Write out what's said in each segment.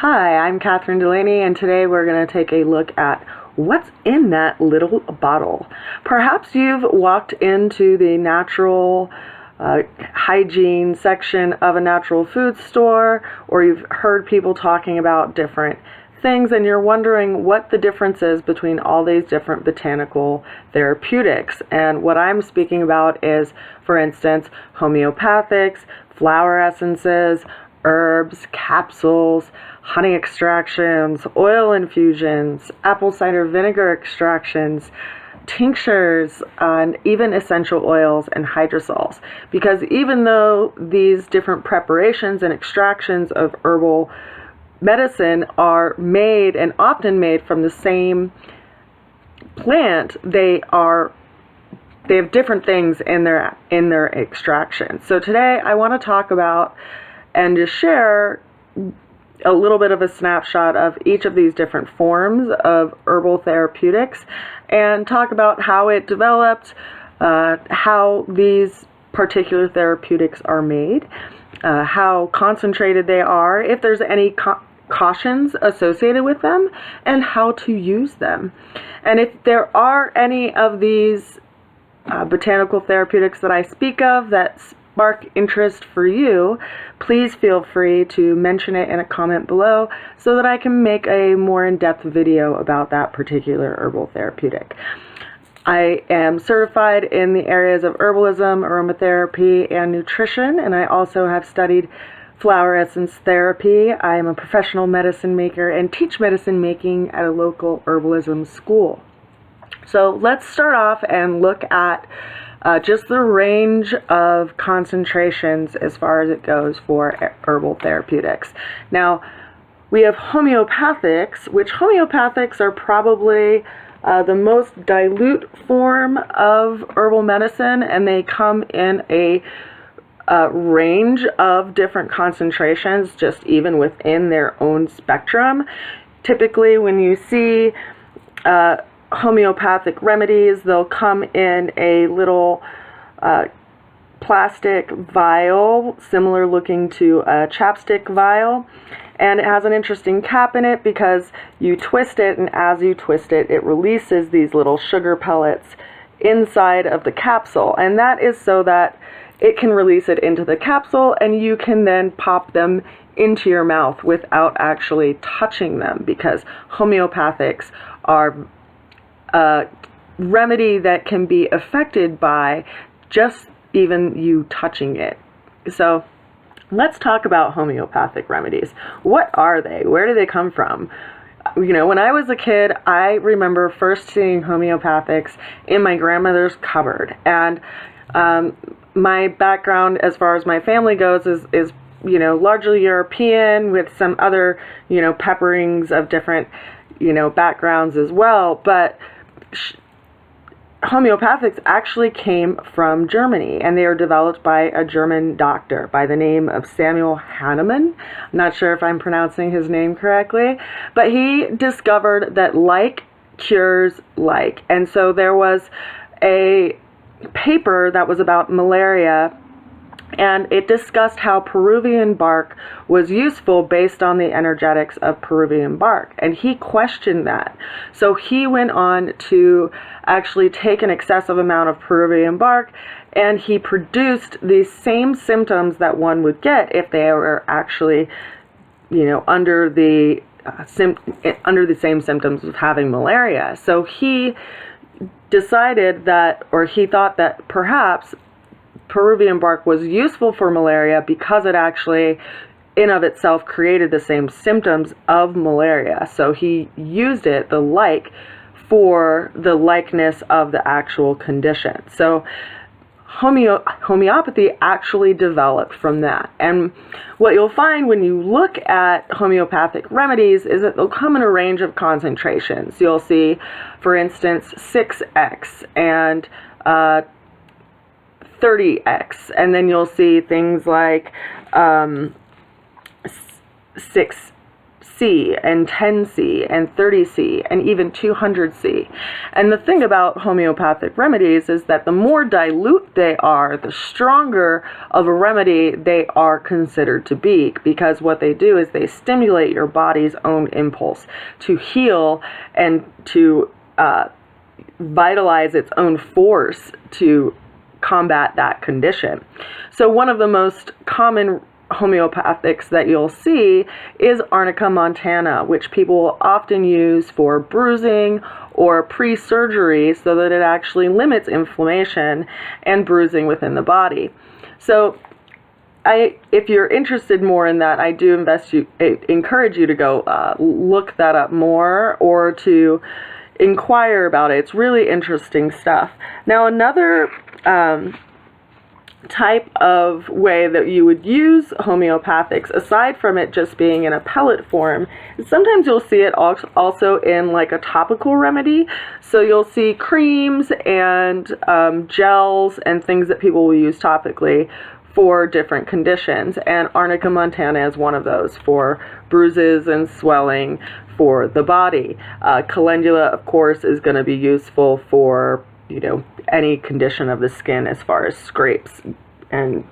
Hi, I'm Kathryn Delaney, and today we're going to take a look at what's in that little bottle. Perhaps you've walked into the natural hygiene section of a natural food store, or you've heard people talking about different things, and you're wondering what the difference is between all these different botanical therapeutics. And what I'm speaking about is, for instance, homeopathics, flower essences, herbs, capsules, honey extractions, oil infusions, apple cider vinegar extractions, tinctures, and even essential oils and hydrosols. Because even though these different preparations and extractions of herbal medicine are made and often made from the same plant, they have different things in their extraction. So today I want to talk about and just share a little bit of a snapshot of each of these different forms of herbal therapeutics and talk about how it developed, how these particular therapeutics are made, how concentrated they are, if there's any cautions associated with them, and how to use them. And if there are any of these botanical therapeutics that I speak of that spark interest for you, please feel free to mention it in a comment below so that I can make a more in-depth video about that particular herbal therapeutic. I am certified in the areas of herbalism, aromatherapy, and nutrition, and I also have studied flower essence therapy. I am a professional medicine maker and teach medicine making at a local herbalism school. So let's start off and look at just the range of concentrations as far as it goes for herbal therapeutics. Now, we have homeopathics, which homeopathics are probably the most dilute form of herbal medicine, and they come in a range of different concentrations, just even within their own spectrum. Typically, when you see homeopathic remedies, they'll come in a little plastic vial, similar looking to a chapstick vial, and it has an interesting cap in it because you twist it, and as you twist it, it releases these little sugar pellets inside of the capsule, and that is so that it can release it into the capsule and you can then pop them into your mouth without actually touching them, because homeopathics are a remedy that can be affected by just even you touching it. So let's talk about homeopathic remedies. What are they? Where do they come from? You know, when I was a kid, I remember first seeing homeopathics in my grandmother's cupboard, and my background as far as my family goes is you know, largely European with some other, you know, pepperings of different, you know, backgrounds as well, but homeopathics actually came from Germany, and they are developed by a German doctor by the name of Samuel Hahnemann. I'm not sure if I'm pronouncing his name correctly, but he discovered that like cures like. And so there was a paper that was about malaria, and it discussed how Peruvian bark was useful based on the energetics of Peruvian bark, and he questioned that. So he went on to actually take an excessive amount of Peruvian bark, and he produced the same symptoms that one would get if they were actually, you know, under the same symptoms of having malaria. So he decided that, or he thought that perhaps Peruvian bark was useful for malaria because it actually in of itself created the same symptoms of malaria. So he used it, the like, for the likeness of the actual condition. So homeopathy actually developed from that. And what you'll find when you look at homeopathic remedies is that they'll come in a range of concentrations. You'll see, for instance, 6x and 30x, and then you'll see things like 6 C and 10C and 30C and even 200C. And the thing about homeopathic remedies is that the more dilute they are, the stronger of a remedy they are considered to be, because what they do is they stimulate your body's own impulse to heal and to vitalize its own force to combat that condition. So one of the most common homeopathics that you'll see is Arnica montana, which people will often use for bruising or pre-surgery so that it actually limits inflammation and bruising within the body. So if you're interested more in that, I do encourage you to go look that up more or to inquire about it. It's really interesting stuff. Now, another type of way that you would use homeopathics, aside from it just being in a pellet form, sometimes you'll see it also in like a topical remedy. So you'll see creams and gels and things that people will use topically for different conditions, and Arnica montana is one of those for bruises and swelling for the body. Calendula, of course, is going to be useful for any condition of the skin as far as scrapes and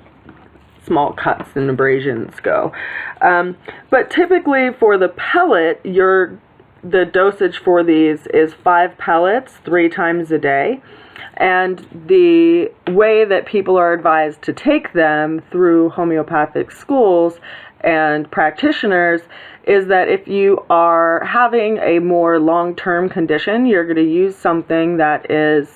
small cuts and abrasions go. But typically for the pellet, the dosage for these is 5 pellets 3 times a day. And the way that people are advised to take them through homeopathic schools and practitioners is that if you are having a more long-term condition, you're going to use something that is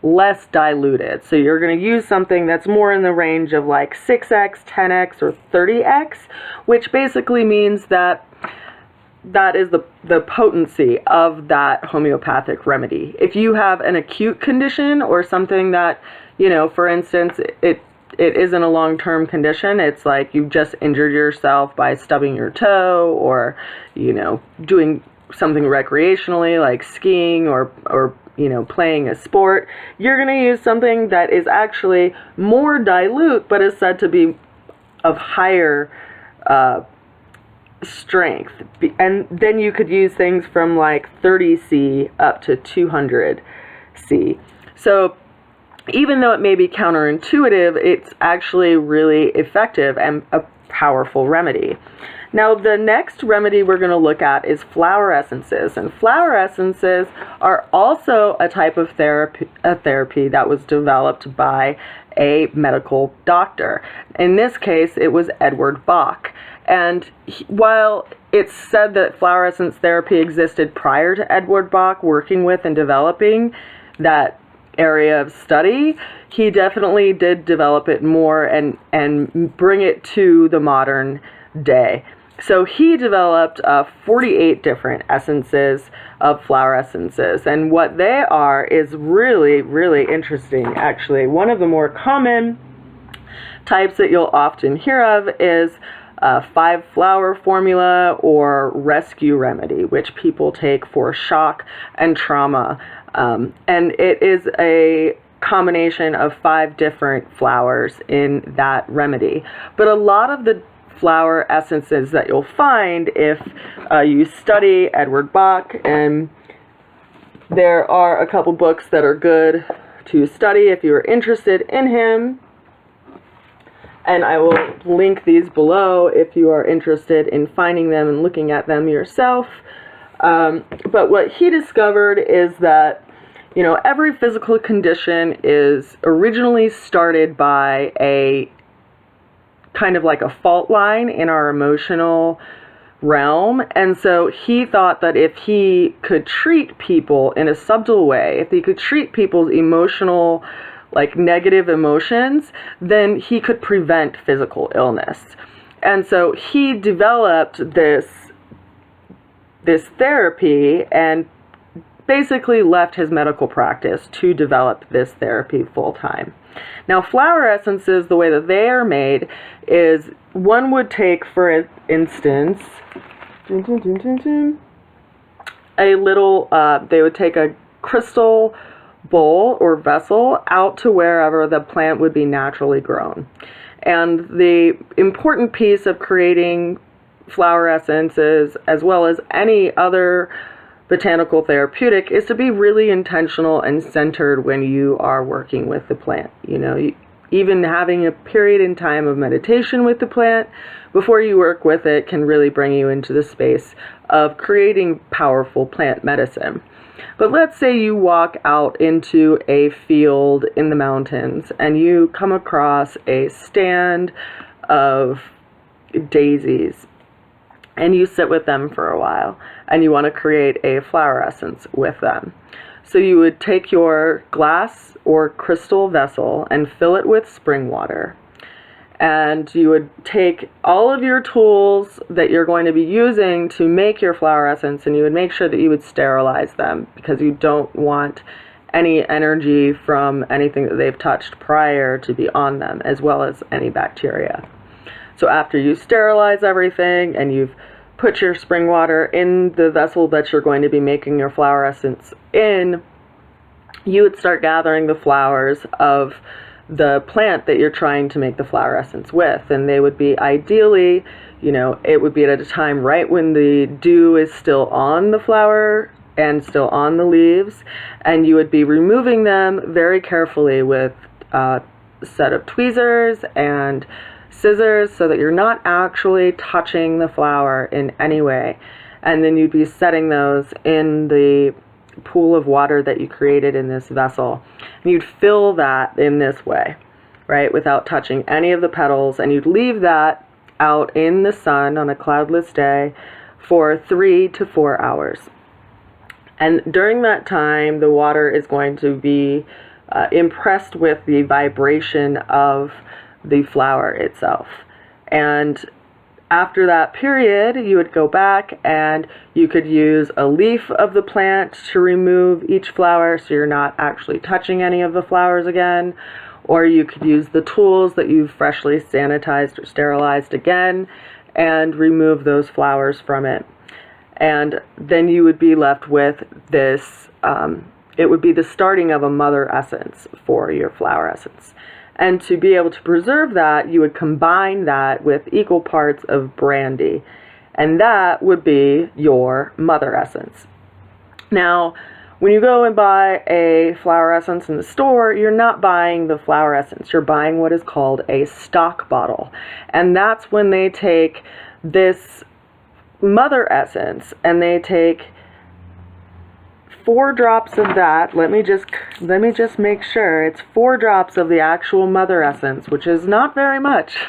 less diluted. So you're going to use something that's more in the range of like 6x, 10x, or 30x, which basically means that is the potency of that homeopathic remedy. If you have an acute condition or something that, for instance, it isn't a long-term condition, it's like you just injured yourself by stubbing your toe or, doing something recreationally like skiing or playing a sport, you're going to use something that is actually more dilute but is said to be of higher strength. And then you could use things from like 30C up to 200C. So even though it may be counterintuitive, it's actually really effective and a powerful remedy. Now, the next remedy we're going to look at is flower essences. And flower essences are also a type of therapy that was developed by a medical doctor. In this case, it was Edward Bach. And while it's said that flower essence therapy existed prior to Edward Bach working with and developing that area of study, he definitely did develop it more and bring it to the modern day. So he developed 48 different essences of flower essences, and what they are is really, really interesting, actually. One of the more common types that you'll often hear of is 5-flower formula or rescue remedy, which people take for shock and trauma. And it is a combination of 5 different flowers in that remedy. But a lot of the flower essences that you'll find if you study Edward Bach, and there are a couple books that are good to study if you're interested in him, and I will link these below if you are interested in finding them and looking at them yourself. But what he discovered is that every physical condition is originally started by a kind of like a fault line in our emotional realm. And so he thought that if he could treat people in a subtle way, if he could treat people's emotional, like negative emotions, then he could prevent physical illness. And so he developed this therapy and basically left his medical practice to develop this therapy full time. Now, flower essences, the way that they are made is one would take, for instance, a little, they would take a crystal bowl or vessel out to wherever the plant would be naturally grown. And the important piece of creating flower essences, as well as any other botanical therapeutic, is to be really intentional and centered when you are working with the plant. Even having a period in time of meditation with the plant before you work with it can really bring you into the space of creating powerful plant medicine. But let's say you walk out into a field in the mountains and you come across a stand of daisies, and you sit with them for a while and you want to create a flower essence with them. So you would take your glass or crystal vessel and fill it with spring water. And you would take all of your tools that you're going to be using to make your flower essence, and you would make sure that you would sterilize them, because you don't want any energy from anything that they've touched prior to be on them, as well as any bacteria. So after you sterilize everything and you've put your spring water in the vessel that you're going to be making your flower essence in, you would start gathering the flowers of the plant that you're trying to make the flower essence with. And they would be ideally, it would be at a time right when the dew is still on the flower and still on the leaves, and you would be removing them very carefully with a set of tweezers and scissors so that you're not actually touching the flower in any way. And then you'd be setting those in the pool of water that you created in this vessel. And you'd fill that in this way, right, without touching any of the petals, and you'd leave that out in the sun on a cloudless day for 3 to 4 hours. And during that time, the water is going to be impressed with the vibration of the flower itself. And after that period, you would go back and you could use a leaf of the plant to remove each flower, so you're not actually touching any of the flowers again. Or you could use the tools that you've freshly sanitized or sterilized again and remove those flowers from it. And then you would be left with this, it would be the starting of a mother essence for your flower essence. And to be able to preserve that, you would combine that with equal parts of brandy. And that would be your mother essence. Now, when you go and buy a flower essence in the store, you're not buying the flower essence. You're buying what is called a stock bottle. And that's when they take this mother essence and they take 4 drops of that. Let me just make sure it's 4 drops of the actual mother essence, which is not very much,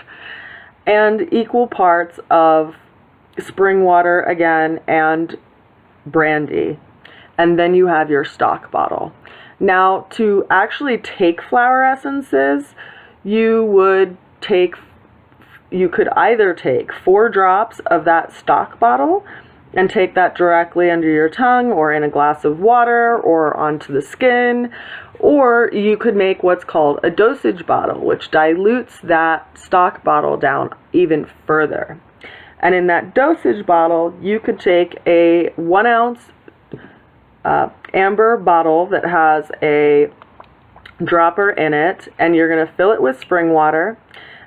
and equal parts of spring water again and brandy. And then you have your stock bottle. Now, to actually take flower essences, you could either take 4 drops of that stock bottle and take that directly under your tongue or in a glass of water or onto the skin, or you could make what's called a dosage bottle, which dilutes that stock bottle down even further. And in that dosage bottle, you could take a 1 ounce amber bottle that has a dropper in it, and you're going to fill it with spring water.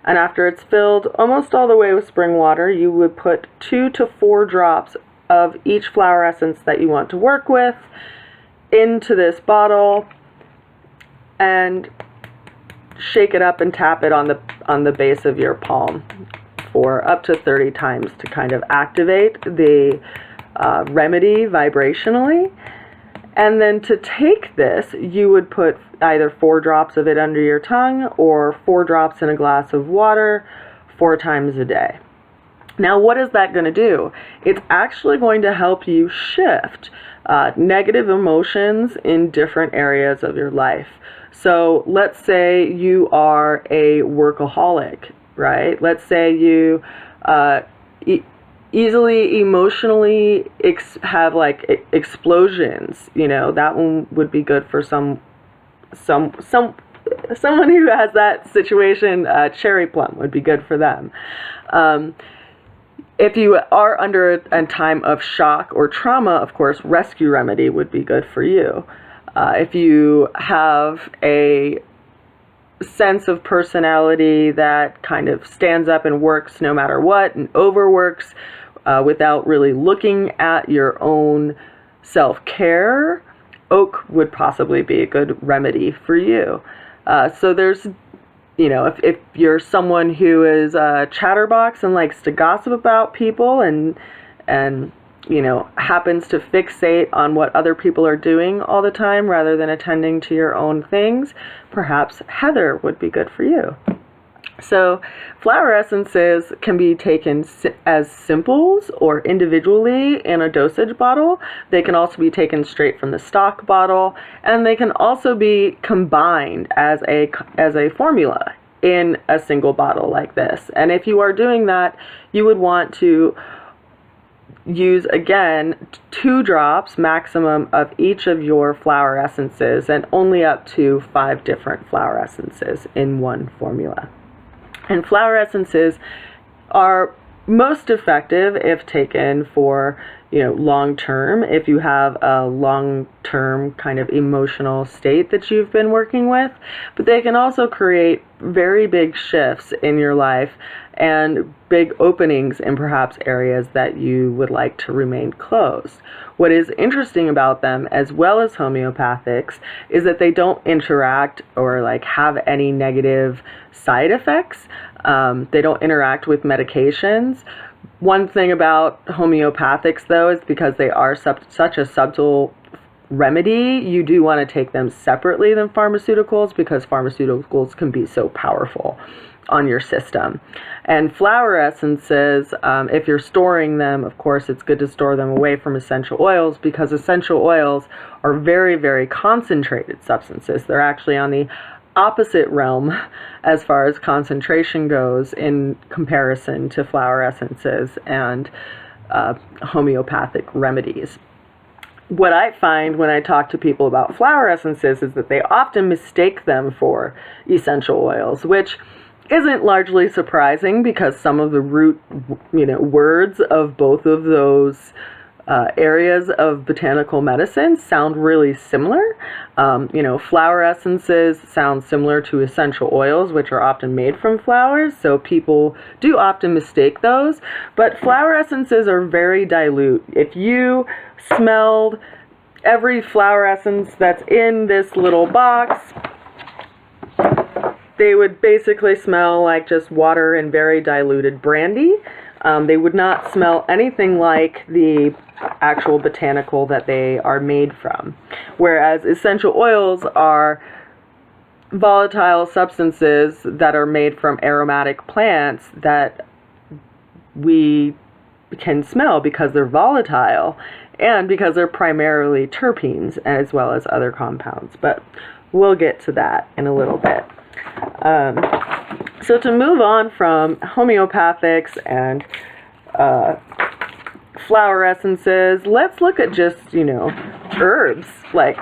And after it's filled almost all the way with spring water, you would put 2 to 4 drops of each flower essence that you want to work with into this bottle and shake it up and tap it on the base of your palm for up to 30 times to kind of activate the remedy vibrationally. And then to take this, you would put either 4 drops of it under your tongue or 4 drops in a glass of water 4 times a day. Now, what is that going to do? It's actually going to help you shift negative emotions in different areas of your life. So let's say you are a workaholic, right? Let's say you easily emotionally have like explosions. That one would be good for someone who has that situation. Cherry plum would be good for them. If you are under a time of shock or trauma, of course, rescue remedy would be good for you. If you have a sense of personality that kind of stands up and works no matter what and overworks without really looking at your own self-care, oak would possibly be a good remedy for you. So there's, if you're someone who is a chatterbox and likes to gossip about people and happens to fixate on what other people are doing all the time rather than attending to your own things, perhaps heather would be good for you. So flower essences can be taken as simples or individually in a dosage bottle. They can also be taken straight from the stock bottle, and they can also be combined as a formula in a single bottle like this. And if you are doing that, you would want to use, again, 2 drops maximum of each of your flower essences, and only up to 5 different flower essences in one formula. And flower essences are most effective if taken for, long term, if you have a long term kind of emotional state that you've been working with. But they can also create very big shifts in your life and big openings in perhaps areas that you would like to remain closed. What is interesting about them, as well as homeopathics, is that they don't interact or have any negative side effects. They don't interact with medications. One thing about homeopathics, though, is because they are such a subtle remedy, you do want to take them separately than pharmaceuticals, because pharmaceuticals can be so powerful on your system. And flower essences, if you're storing them, of course, it's good to store them away from essential oils, because essential oils are very, very concentrated substances. They're actually on the opposite realm as far as concentration goes in comparison to flower essences and homeopathic remedies. What I find when I talk to people about flower essences is that they often mistake them for essential oils, which isn't largely surprising, because some of the root, words of both of those areas of botanical medicine sound really similar. Flower essences sound similar to essential oils, which are often made from flowers, so people do often mistake those. But flower essences are very dilute. If you smelled every flower essence that's in this little box, they would basically smell like just water and very diluted brandy. They would not smell anything like the actual botanical that they are made from. Whereas essential oils are volatile substances that are made from aromatic plants that we can smell because they're volatile and because they're primarily terpenes as well as other compounds. But we'll get to that in a little bit. So to move on from homeopathics and flower essences, let's look at just, herbs,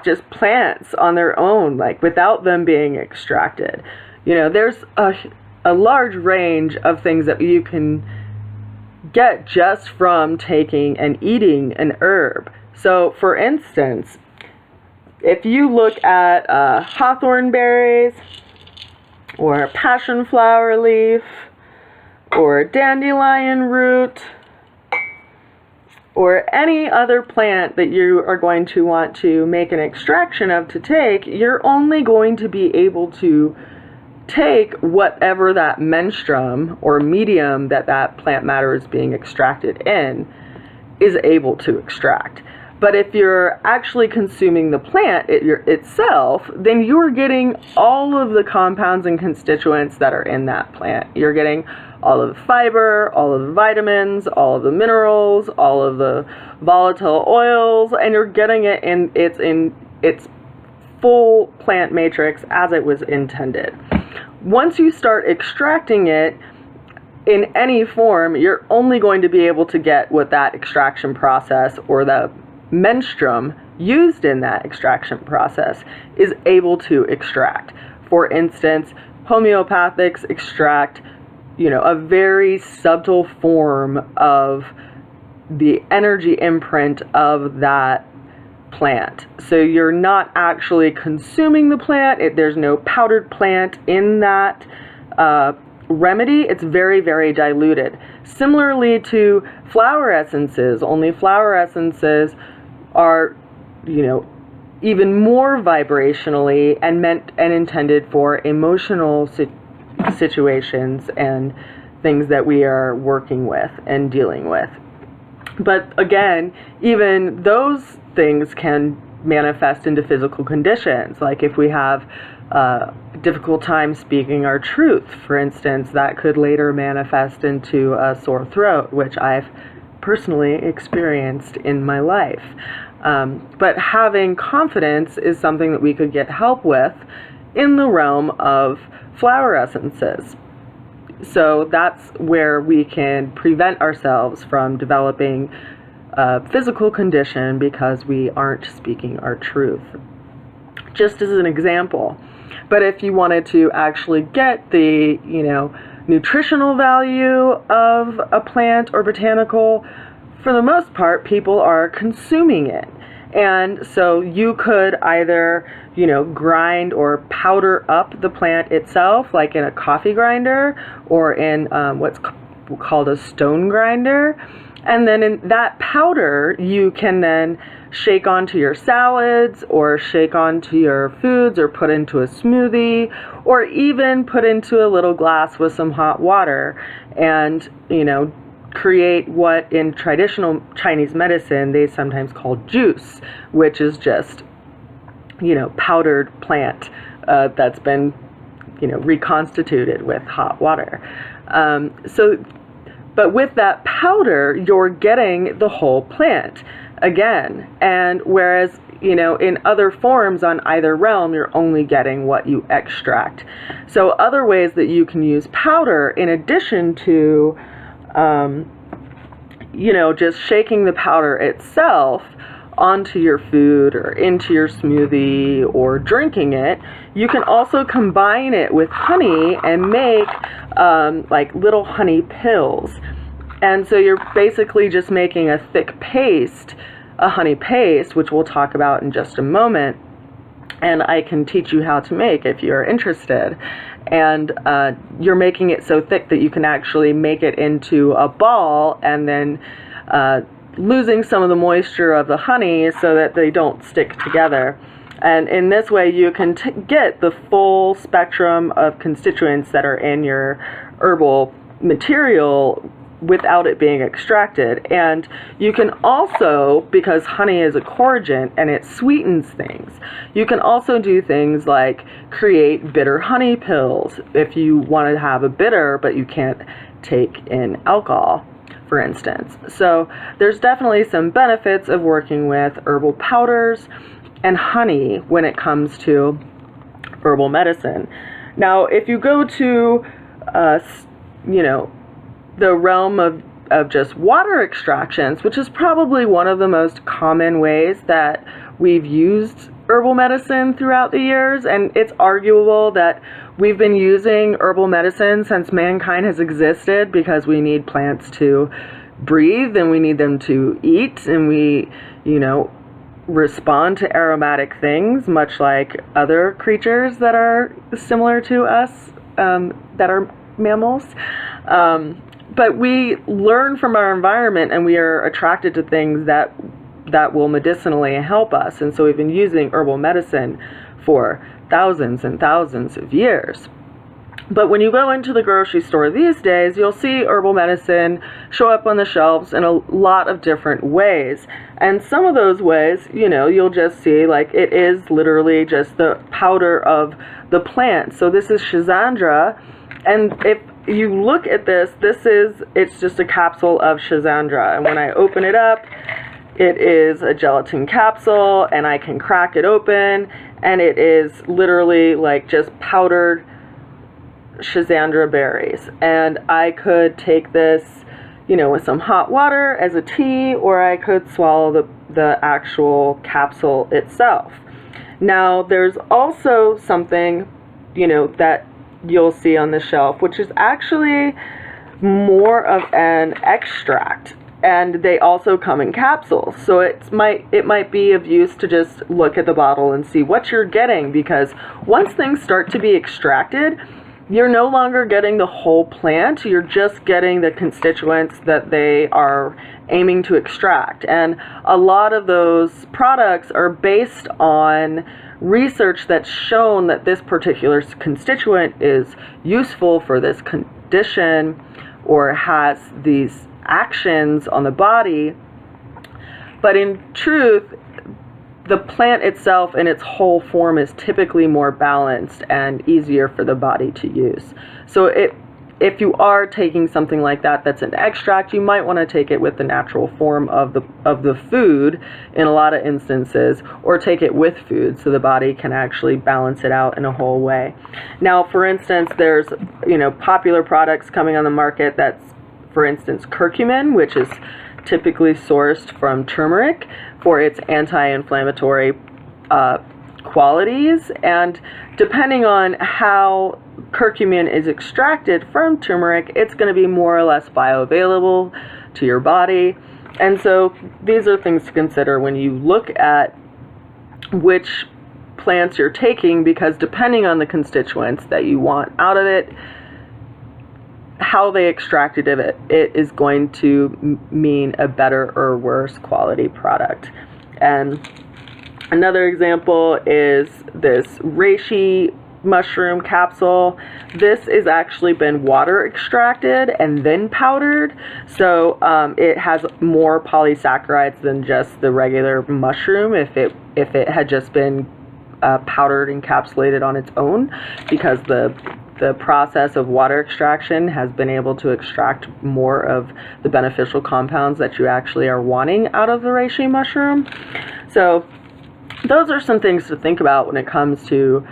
just plants on their own, without them being extracted. There's a large range of things that you can get just from taking and eating an herb. So, for instance, if you look at hawthorn berries, or passion flower leaf, or dandelion root, or any other plant that you are going to want to make an extraction of to take, you're only going to be able to take whatever that menstruum or medium that plant matter is being extracted in is able to extract. But if you're actually consuming the plant itself, then you're getting all of the compounds and constituents that are in that plant. You're getting all of the fiber, all of the vitamins, all of the minerals, all of the volatile oils, and you're getting it in its full plant matrix as it was intended. Once you start extracting it in any form, you're only going to be able to get what that extraction process or the menstruum used in that extraction process is able to extract. For instance, homeopathics extract, a very subtle form of the energy imprint of that plant. So you're not actually consuming the plant. There's no powdered plant in that remedy. It's very, very diluted. Similarly to flower essences, only flower essences are, even more vibrationally and meant and intended for emotional situations and things that we are working with and dealing with. But again, even those things can manifest into physical conditions. Like if we have a difficult time speaking our truth, for instance, that could later manifest into a sore throat, which I've personally experienced in my life. But having confidence is something that we could get help with in the realm of flower essences. So that's where we can prevent ourselves from developing a physical condition because we aren't speaking our truth. Just as an example. But if you wanted to actually get the, nutritional value of a plant or botanical, for the most part, people are consuming it. And so you could either, grind or powder up the plant itself, like in a coffee grinder or in what's called a stone grinder. And then in that powder, you can then shake onto your salads or shake onto your foods or put into a smoothie or even put into a little glass with some hot water and, create what in traditional Chinese medicine they sometimes call juice, which is just, powdered plant that's been, reconstituted with hot water. But with that powder, you're getting the whole plant again. And whereas, in other forms on either realm, you're only getting what you extract. So other ways that you can use powder in addition to, just shaking the powder itself onto your food or into your smoothie or drinking it, you can also combine it with honey and make like little honey pills. And so you're basically just making a thick paste, a honey paste, which we'll talk about in just a moment. And I can teach you how to make if you're interested. And you're making it so thick that you can actually make it into a ball and then losing some of the moisture of the honey so that they don't stick together. And in this way, you can get the full spectrum of constituents that are in your herbal material without it being extracted. And you can also, because honey is a corrigent and it sweetens things, you can also do things like create bitter honey pills if you want to have a bitter but you can't take in alcohol, for instance. So there's definitely some benefits of working with herbal powders and honey when it comes to herbal medicine. Now, if you go to, the realm of just water extractions, which is probably one of the most common ways that we've used herbal medicine throughout the years, and it's arguable that we've been using herbal medicine since mankind has existed because we need plants to breathe and we need them to eat and we, respond to aromatic things, much like other creatures that are similar to us, that are mammals. But we learn from our environment and we are attracted to things that will medicinally help us. And so we've been using herbal medicine for thousands and thousands of years. But when you go into the grocery store these days, you'll see herbal medicine show up on the shelves in a lot of different ways. And some of those ways, you'll just see like it is literally just the powder of the plant. So this is Schisandra. And if you look at this, it's just a capsule of Schisandra. And when I open it up, it is a gelatin capsule and I can crack it open and it is literally like just powdered Schisandra berries. And I could take this, with some hot water as a tea, or I could swallow the actual capsule itself. Now, there's also something, that you'll see on the shelf, which is actually more of an extract. And they also come in capsules. So it might be of use to just look at the bottle and see what you're getting, because once things start to be extracted, you're no longer getting the whole plant, you're just getting the constituents that they are aiming to extract. And a lot of those products are based on research that's shown that this particular constituent is useful for this condition or has these actions on the body. But in truth, the plant itself in its whole form is typically more balanced and easier for the body to use. So if you are taking something like that that's an extract, you might want to take it with the natural form of the food in a lot of instances, or take it with food so the body can actually balance it out in a whole way. Now, for instance, there's popular products coming on the market that's, for instance, curcumin, which is typically sourced from turmeric for its anti-inflammatory qualities. And depending on how curcumin is extracted from turmeric, it's going to be more or less bioavailable to your body. And so these are things to consider when you look at which plants you're taking, because depending on the constituents that you want out of it, how they extracted it is going to mean a better or worse quality product. And another example is this reishi mushroom capsule. This is actually been water extracted and then powdered, so it has more polysaccharides than just the regular mushroom if it had just been powdered and encapsulated on its own, because the process of water extraction has been able to extract more of the beneficial compounds that you actually are wanting out of the reishi mushroom. So those are some things to think about when it comes to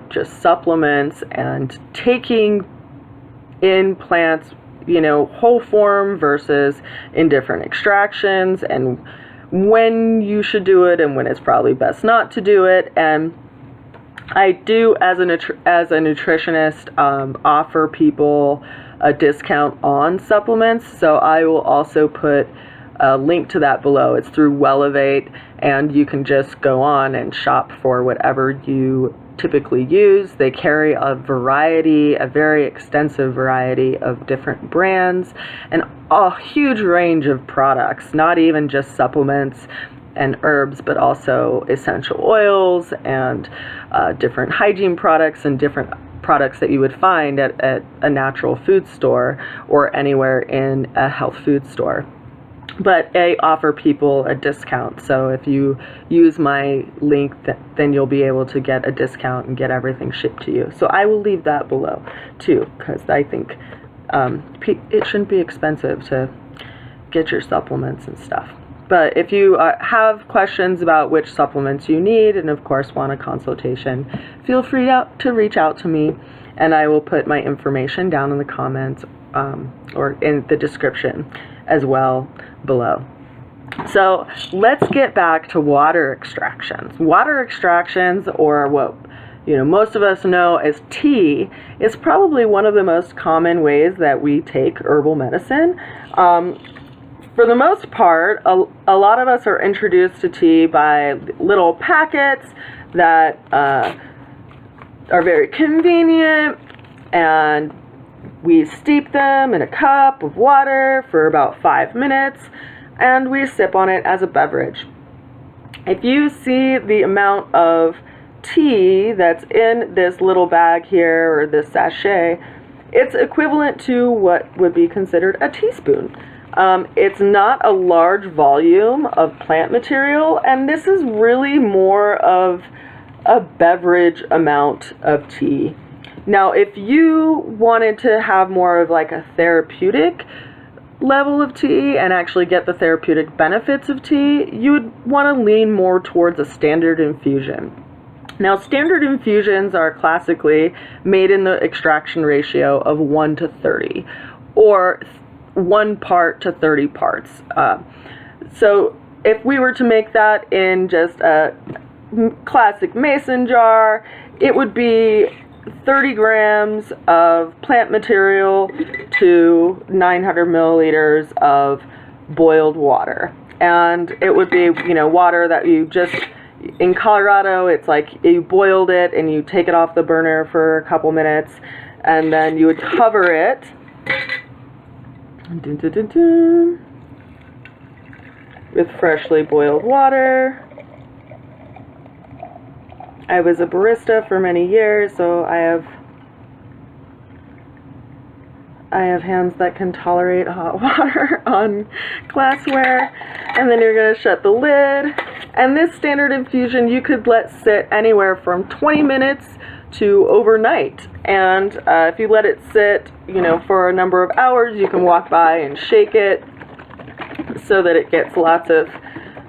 just supplements and taking in plants, whole form versus in different extractions, and when you should do it and when it's probably best not to do it. And I do, as a nutritionist, offer people a discount on supplements, so I will also put a link to that below. It's through Wellevate, and you can just go on and shop for whatever you typically use. They carry a very extensive variety of different brands and a huge range of products, not even just supplements and herbs, but also essential oils and different hygiene products and different products that you would find at a natural food store or anywhere in a health food store. But I offer people a discount, so if you use my link, then you'll be able to get a discount and get everything shipped to you. So I will leave that below too, because I think it shouldn't be expensive to get your supplements and stuff. But if you have questions about which supplements you need, and of course want a consultation, feel free to reach out to me, and I will put my information down in the comments or in the description as well below. So let's get back to water extractions. Water extractions, or what most of us know as tea, is probably one of the most common ways that we take herbal medicine. For the most part, a lot of us are introduced to tea by little packets that are very convenient, and we steep them in a cup of water for about 5 minutes, and we sip on it as a beverage. If you see the amount of tea that's in this little bag here, or this sachet, it's equivalent to what would be considered a teaspoon. It's not a large volume of plant material, and this is really more of a beverage amount of tea. Now, if you wanted to have more of like a therapeutic level of tea and actually get the therapeutic benefits of tea, you would want to lean more towards a standard infusion. Now, standard infusions are classically made in the extraction ratio of 1 to 30, or 1 part to 30 parts. So if we were to make that in just a classic mason jar, it would be 30 grams of plant material to 900 milliliters of boiled water. And it would be, water that you just, in Colorado, it's like you boiled it and you take it off the burner for a couple minutes, and then you would cover it with freshly boiled water. I was a barista for many years, so I have hands that can tolerate hot water on glassware. And then you're going to shut the lid. And this standard infusion you could let sit anywhere from 20 minutes to overnight. And if you let it sit, for a number of hours, you can walk by and shake it so that it gets lots of,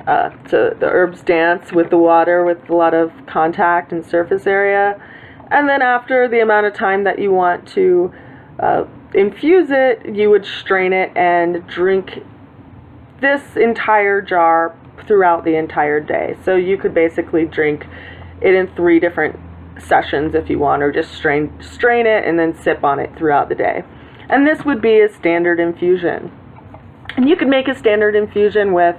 the herbs dance with the water with a lot of contact and surface area. And then after the amount of time that you want to infuse it, you would strain it and drink this entire jar throughout the entire day. So you could basically drink it in 3 different sessions if you want, or just strain it and then sip on it throughout the day. And this would be a standard infusion. And you could make a standard infusion with,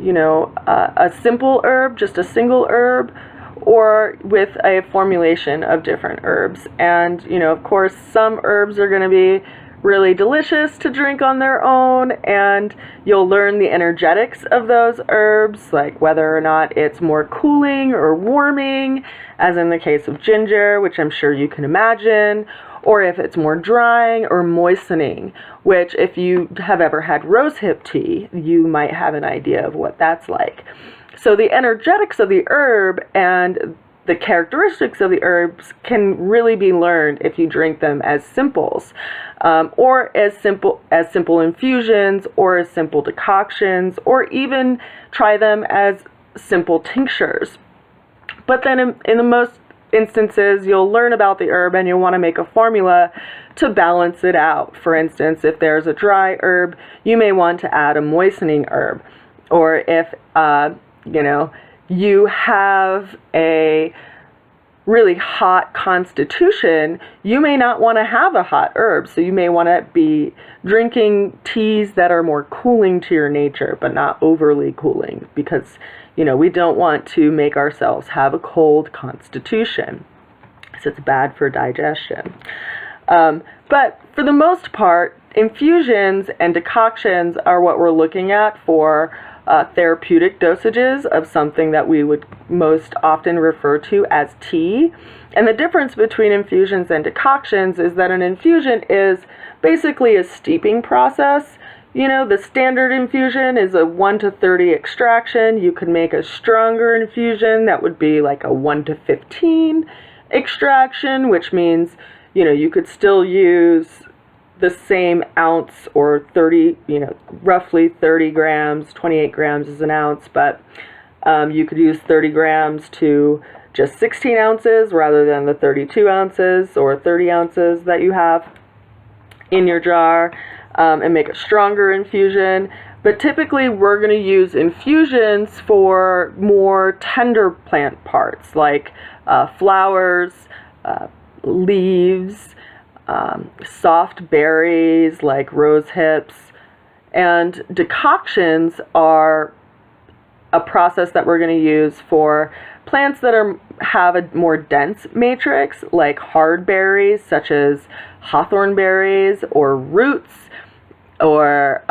a simple herb, just a single herb, or with a formulation of different herbs. And, of course, some herbs are going to be really delicious to drink on their own, and you'll learn the energetics of those herbs, like whether or not it's more cooling or warming, as in the case of ginger, which I'm sure you can imagine, or if it's more drying or moistening, which if you have ever had rosehip tea, you might have an idea of what that's like. So the energetics of the herb and the characteristics of the herbs can really be learned if you drink them as simples, or as simple infusions, or as simple decoctions, or even try them as simple tinctures. But then in the most instances, you'll learn about the herb and you'll want to make a formula to balance it out. For instance, if there's a dry herb, you may want to add a moistening herb. Or if, you have a really hot constitution, you may not want to have a hot herb. So you may want to be drinking teas that are more cooling to your nature, but not overly cooling, because, we don't want to make ourselves have a cold constitution. So it's bad for digestion. But for the most part, infusions and decoctions are what we're looking at for therapeutic dosages of something that we would most often refer to as tea. And the difference between infusions and decoctions is that an infusion is basically a steeping process. The standard infusion is a 1 to 30 extraction. You could make a stronger infusion that would be like a 1 to 15 extraction, which means, you could still use the same ounce, or 30, roughly 30 grams, 28 grams is an ounce, but you could use 30 grams to just 16 ounces rather than the 32 ounces or 30 ounces that you have in your jar, and make a stronger infusion. But typically we're going to use infusions for more tender plant parts, like flowers, leaves, soft berries like rose hips. And decoctions are a process that we're going to use for plants that have a more dense matrix, like hard berries such as hawthorn berries, or roots, or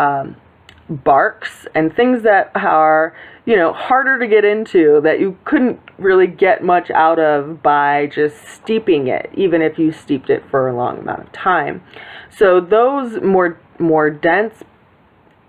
barks, and things that are, harder to get into, that you couldn't really get much out of by just steeping it, even if you steeped it for a long amount of time. So those more dense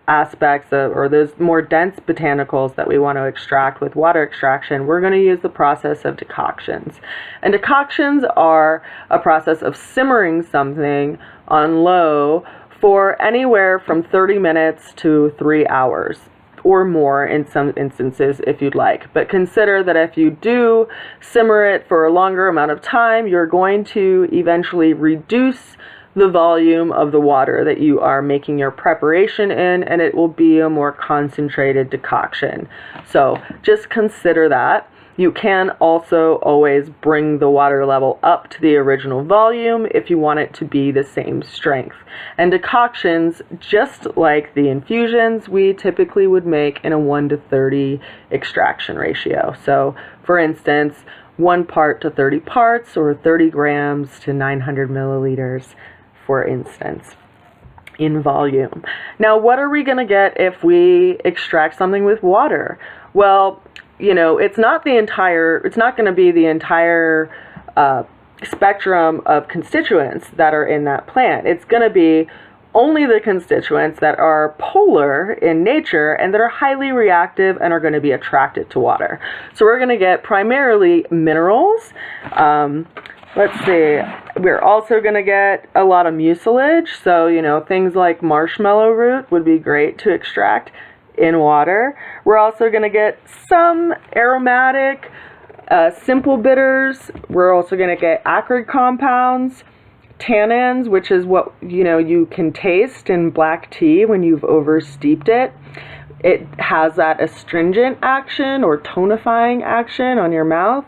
aspects of, or those more dense botanicals that we want to extract with water extraction, we're going to use the process of decoctions. And decoctions are a process of simmering something on low for anywhere from 30 minutes to 3 hours, or more in some instances if you'd like. But consider that if you do simmer it for a longer amount of time, you're going to eventually reduce the volume of the water that you are making your preparation in, and it will be a more concentrated decoction. So just consider that. You can also always bring the water level up to the original volume if you want it to be the same strength. And decoctions, just like the infusions, we typically would make in a 1:30 extraction ratio. So, for instance, 1 part to 30 parts, or 30 grams to 900 milliliters, for instance, in volume. Now, what are we going to get if we extract something with water? Well, it's not going to be the entire spectrum of constituents that are in that plant. It's going to be only the constituents that are polar in nature and that are highly reactive and are going to be attracted to water. So we're going to get primarily minerals. Let's see, we're also going to get a lot of mucilage. So, things like marshmallow root would be great to extract in water. We're also going to get some aromatic, simple bitters. We're also going to get acrid compounds, tannins, which is what you can taste in black tea when you've oversteeped it. It has that astringent action or tonifying action on your mouth,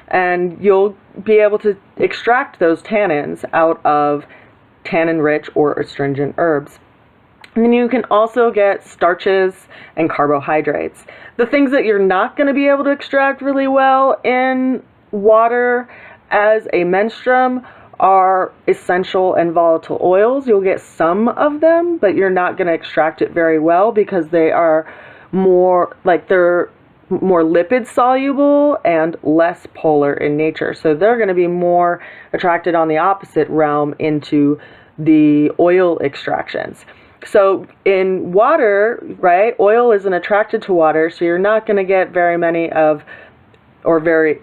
and you'll be able to extract those tannins out of tannin-rich or astringent herbs. And then you can also get starches and carbohydrates. The things that you're not going to be able to extract really well in water as a menstruum are essential and volatile oils. You'll get some of them, but you're not going to extract it very well because they are they're more lipid soluble and less polar in nature. So they're going to be more attracted on the opposite realm into the oil extractions. So in water, right, oil isn't attracted to water, so you're not going to get very many of, or very,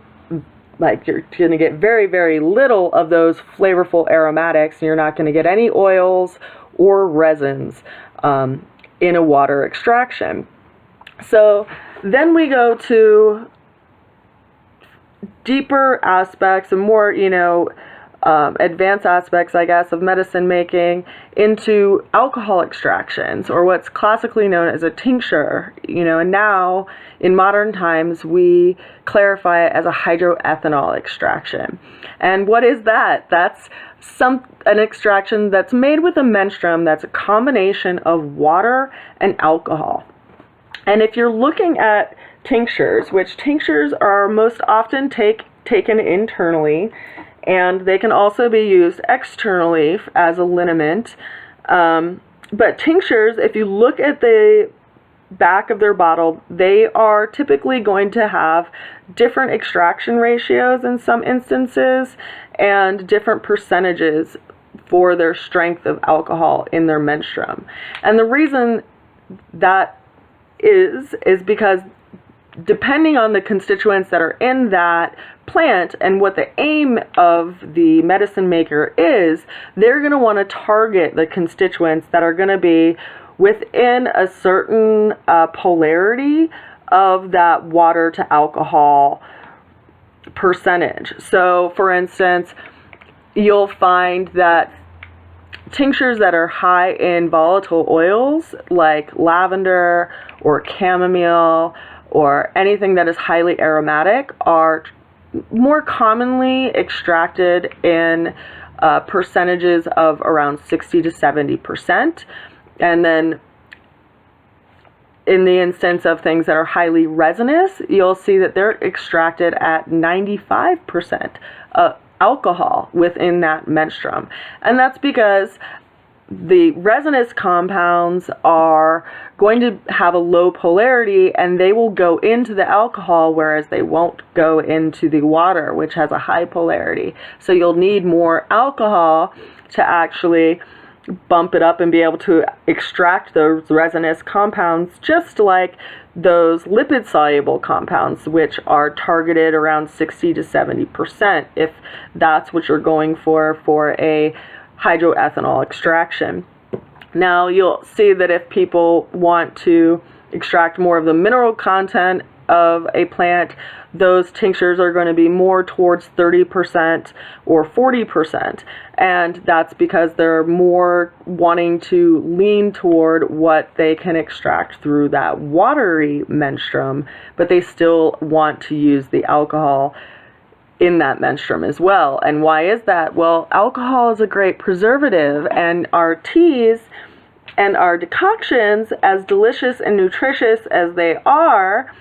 you're going to get very, very little of those flavorful aromatics, and you're not going to get any oils or resins in a water extraction. So then we go to deeper aspects and more, advanced aspects, I guess, of medicine making into alcohol extractions, or what's classically known as a tincture, and now in modern times we clarify it as a hydroethanol extraction. And what is that? That's an extraction that's made with a menstruum that's a combination of water and alcohol. And if you're looking at tinctures, which tinctures are most often taken internally, and they can also be used externally as a liniment. But tinctures, if you look at the back of their bottle, they are typically going to have different extraction ratios in some instances and different percentages for their strength of alcohol in their menstruum. And the reason that is because depending on the constituents that are in that plant and what the aim of the medicine maker is, they're going to want to target the constituents that are going to be within a certain polarity of that water to alcohol percentage. So, for instance, you'll find that tinctures that are high in volatile oils like lavender or chamomile or anything that is highly aromatic are more commonly extracted in percentages of around 60 to 70%. And then in the instance of things that are highly resinous, you'll see that they're extracted at 95% alcohol within that menstruum. And that's because the resinous compounds are going to have a low polarity and they will go into the alcohol, whereas they won't go into the water, which has a high polarity. So you'll need more alcohol to actually bump it up and be able to extract those resinous compounds, just like those lipid soluble compounds, which are targeted around 60 to 70% if that's what you're going for a hydroethanol extraction. Now you'll see that if people want to extract more of the mineral content of a plant, those tinctures are going to be more towards 30% or 40%. And that's because they're more wanting to lean toward what they can extract through that watery menstruum, but they still want to use the alcohol in that menstruum as well. And why is that? Well, alcohol is a great preservative, and our teas and our decoctions, as delicious and nutritious as they are,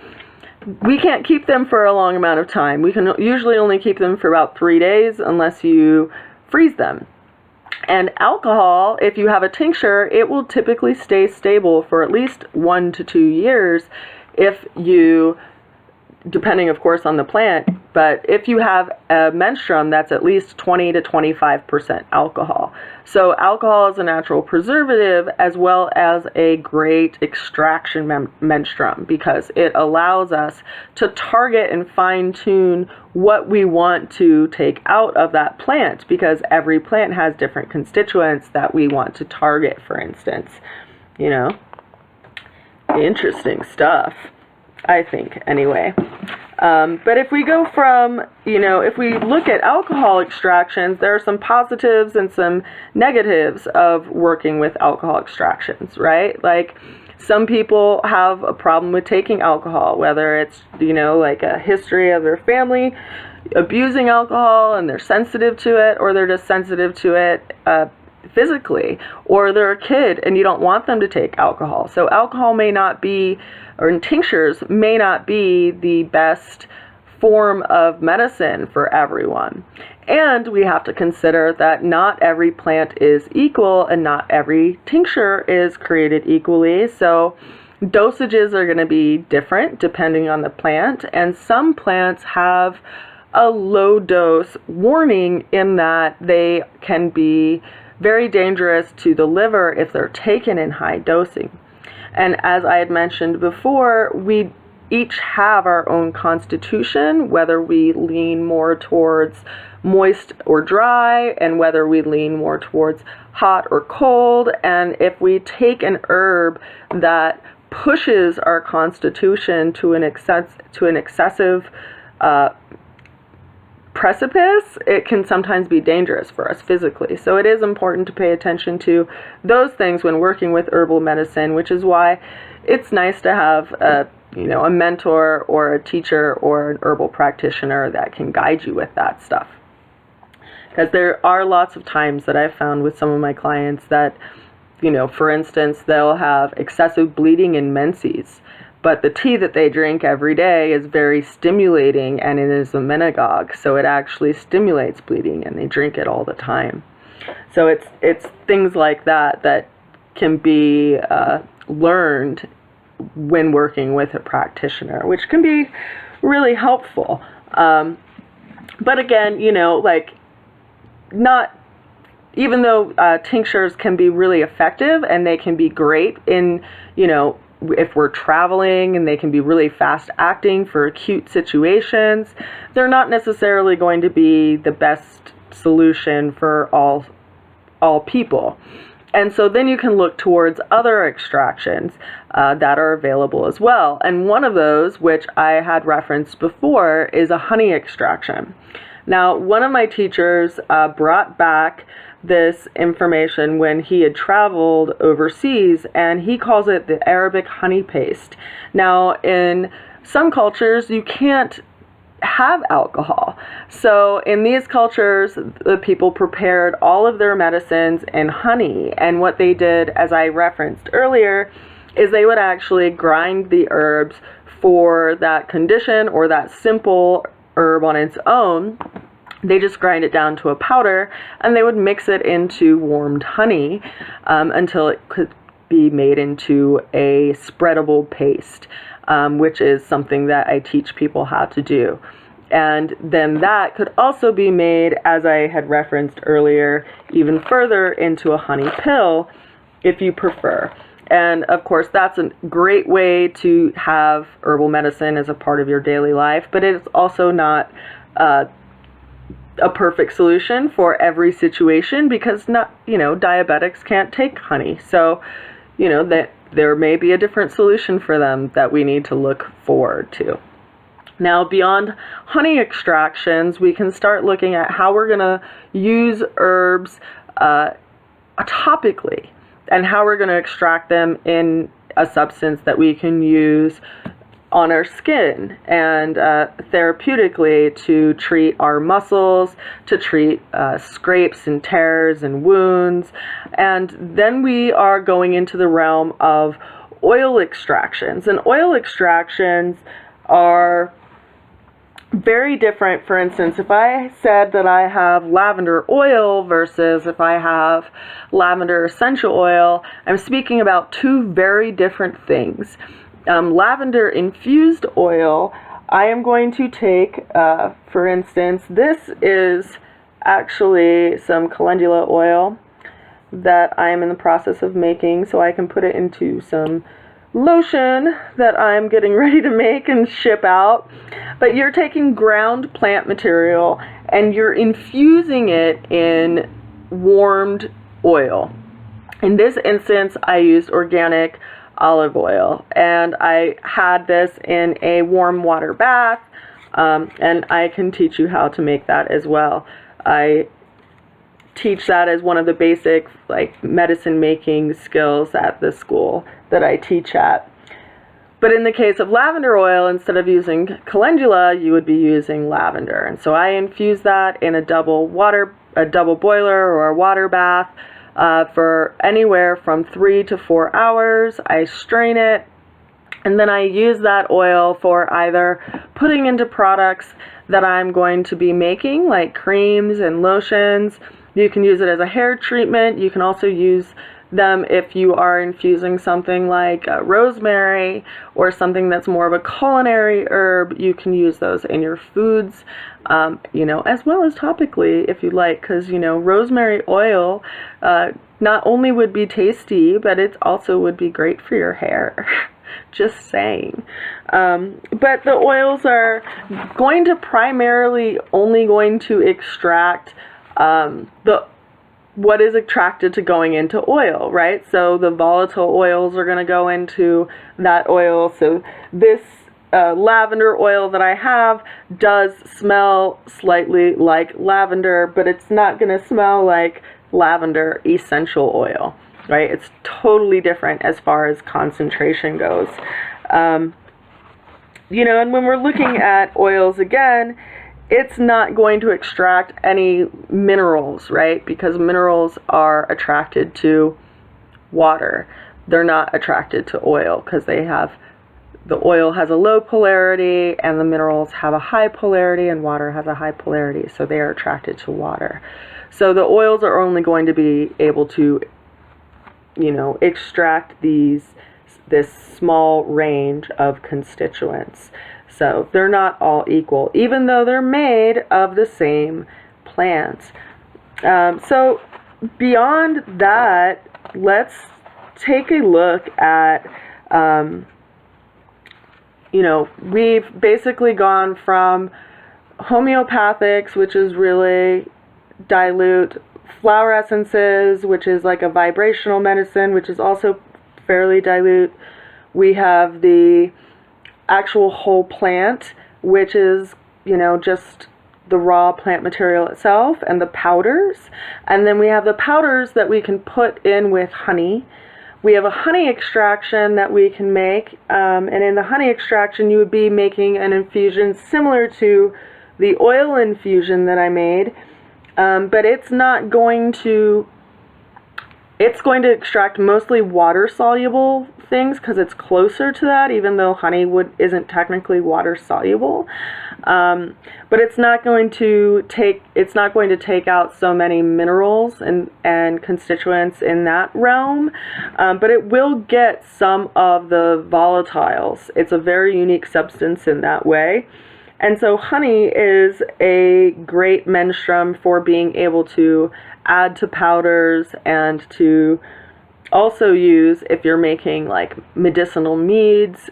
we can't keep them for a long amount of time. We can usually only keep them for about 3 days unless you freeze them. And alcohol, if you have a tincture, it will typically stay stable for at least 1 to 2 years if you, depending of course on the plant, but if you have a menstruum that's at least 20 to 25% alcohol. So alcohol is a natural preservative as well as a great extraction menstruum, because it allows us to target and fine tune what we want to take out of that plant, because every plant has different constituents that we want to target, for instance. You know, interesting stuff, I think, anyway. But if we go from, if we look at alcohol extractions, there are some positives and some negatives of working with alcohol extractions, right? Like, some people have a problem with taking alcohol, whether it's, like a history of their family abusing alcohol and they're sensitive to it, or they're just sensitive to it physically, or they're a kid and you don't want them to take alcohol. So alcohol may not be, or tinctures may not be the best form of medicine for everyone. And we have to consider that not every plant is equal and not every tincture is created equally. So dosages are going to be different depending on the plant. And some plants have a low dose warning in that they can be very dangerous to the liver if they're taken in high dosing. And as I had mentioned before, we each have our own constitution, whether we lean more towards moist or dry, and whether we lean more towards hot or cold. And if we take an herb that pushes our constitution to an excessive precipice, it can sometimes be dangerous for us physically. So it is important to pay attention to those things when working with herbal medicine, which is why it's nice to have a mentor or a teacher or an herbal practitioner that can guide you with that stuff. Because there are lots of times that I've found with some of my clients that, for instance, they'll have excessive bleeding in menses, but the tea that they drink every day is very stimulating, and it is a menagogue, so it actually stimulates bleeding, and they drink it all the time. So it's things like that that can be learned when working with a practitioner, which can be really helpful. But again, not, even though tinctures can be really effective and they can be great in, if we're traveling, and they can be really fast acting for acute situations, they're not necessarily going to be the best solution for all people. And so then you can look towards other extractions that are available as well. And one of those, which I had referenced before, is a honey extraction. Now, one of my teachers brought back this information when he had traveled overseas, and he calls it the Arabic honey paste. Now, in some cultures, you can't have alcohol. So in these cultures, the people prepared all of their medicines in honey. And what they did, as I referenced earlier, is they would actually grind the herbs for that condition or that simple herb on its own. They just grind it down to a powder, and they would mix it into warmed honey until it could be made into a spreadable paste, which is something that I teach people how to do. And then that could also be made, as I had referenced earlier, even further into a honey pill if you prefer. And of course, that's a great way to have herbal medicine as a part of your daily life, but it's also not a perfect solution for every situation, because diabetics can't take honey. So, that there may be a different solution for them that we need to look forward to. Now, beyond honey extractions, we can start looking at how we're going to use herbs topically, and how we're going to extract them in a substance that we can use on our skin and therapeutically to treat our muscles, to treat scrapes and tears and wounds. And then we are going into the realm of oil extractions. And oil extractions are very different. For instance, if I said that I have lavender oil versus if I have lavender essential oil, I'm speaking about two very different things. Lavender infused oil, I am going to take, for instance, this is actually some calendula oil that I am in the process of making, so I can put it into some lotion that I'm getting ready to make and ship out. But you're taking ground plant material and you're infusing it in warmed oil. In this instance, I used organic olive oil, and I had this in a warm water bath, and I can teach you how to make that as well. I teach that as one of the basic medicine making skills at the school that I teach at. But in the case of lavender oil, instead of using calendula, you would be using lavender. And so I infuse that in a double boiler or a water bath for anywhere from 3 to 4 hours. I strain it, and then I use that oil for either putting into products that I'm going to be making, like creams and lotions. You can use it as a hair treatment. You can also use them if you are infusing something like rosemary or something that's more of a culinary herb. You can use those in your foods, as well as topically if you like, because, rosemary oil not only would be tasty, but it also would be great for your hair. Just saying. But the oils are going to primarily only going to extract what is attracted to going into oil, right? So the volatile oils are going to go into that oil. So this lavender oil that I have does smell slightly like lavender, but it's not going to smell like lavender essential oil, right? It's totally different as far as concentration goes. And when we're looking at oils again, it's not going to extract any minerals, right? Because minerals are attracted to water. They're not attracted to oil because the oil has a low polarity and the minerals have a high polarity and water has a high polarity. So they are attracted to water. So the oils are only going to be able to, extract this small range of constituents. So they're not all equal, even though they're made of the same plants. So beyond that, let's take a look at, we've basically gone from homeopathics, which is really dilute, flower essences, which is like a vibrational medicine, which is also fairly dilute. We have the actual whole plant, which is, just the raw plant material itself, and the powders. And then we have the powders that we can put in with honey. We have a honey extraction that we can make, and in the honey extraction you would be making an infusion similar to the oil infusion that I made, but it's going to extract mostly water-soluble things because it's closer to that, even though honey isn't technically water-soluble. But it's not going to take out so many minerals and constituents in that realm, but it will get some of the volatiles. It's a very unique substance in that way. And so honey is a great menstruum for being able to add to powders and to also use if you're making like medicinal meads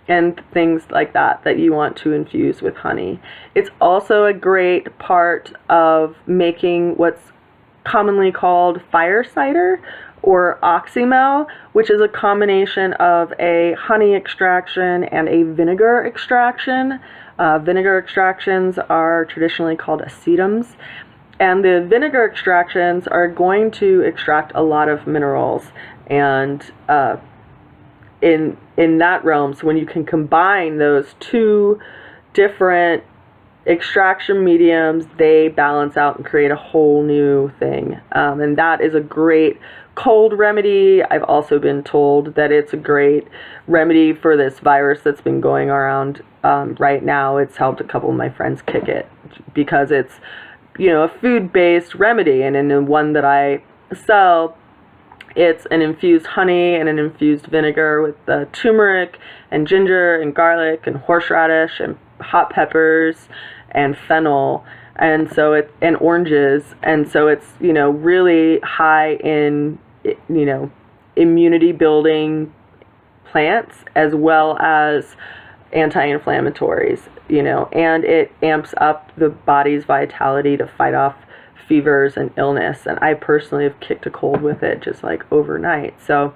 and things like that you want to infuse with honey. It's also a great part of making what's commonly called fire cider or oxymel, which is a combination of a honey extraction and a vinegar extraction. Vinegar extractions are traditionally called acetums, and the vinegar extractions are going to extract a lot of minerals. And in that realm, so when you can combine those two different extraction mediums, they balance out and create a whole new thing. And that is a great cold remedy. I've also been told that it's a great remedy for this virus that's been going around right now. It's helped a couple of my friends kick it because it's, a food-based remedy. And in the one that I sell, it's an infused honey and an infused vinegar with turmeric and ginger and garlic and horseradish and hot peppers and fennel, and oranges, and so it's really high in immunity building plants as well as anti-inflammatories, and it amps up the body's vitality to fight off fevers and illness. And I personally have kicked a cold with it just like overnight. So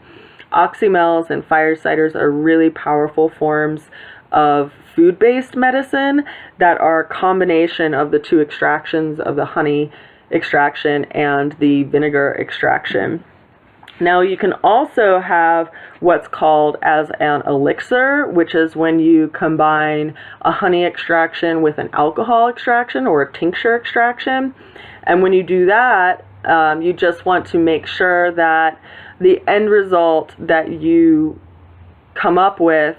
oxymels and fire ciders are really powerful forms of food-based medicine that are a combination of the two extractions of the honey extraction and the vinegar extraction. Now you can also have what's called as an elixir, which is when you combine a honey extraction with an alcohol extraction or a tincture extraction. And when you do that, you just want to make sure that the end result that you come up with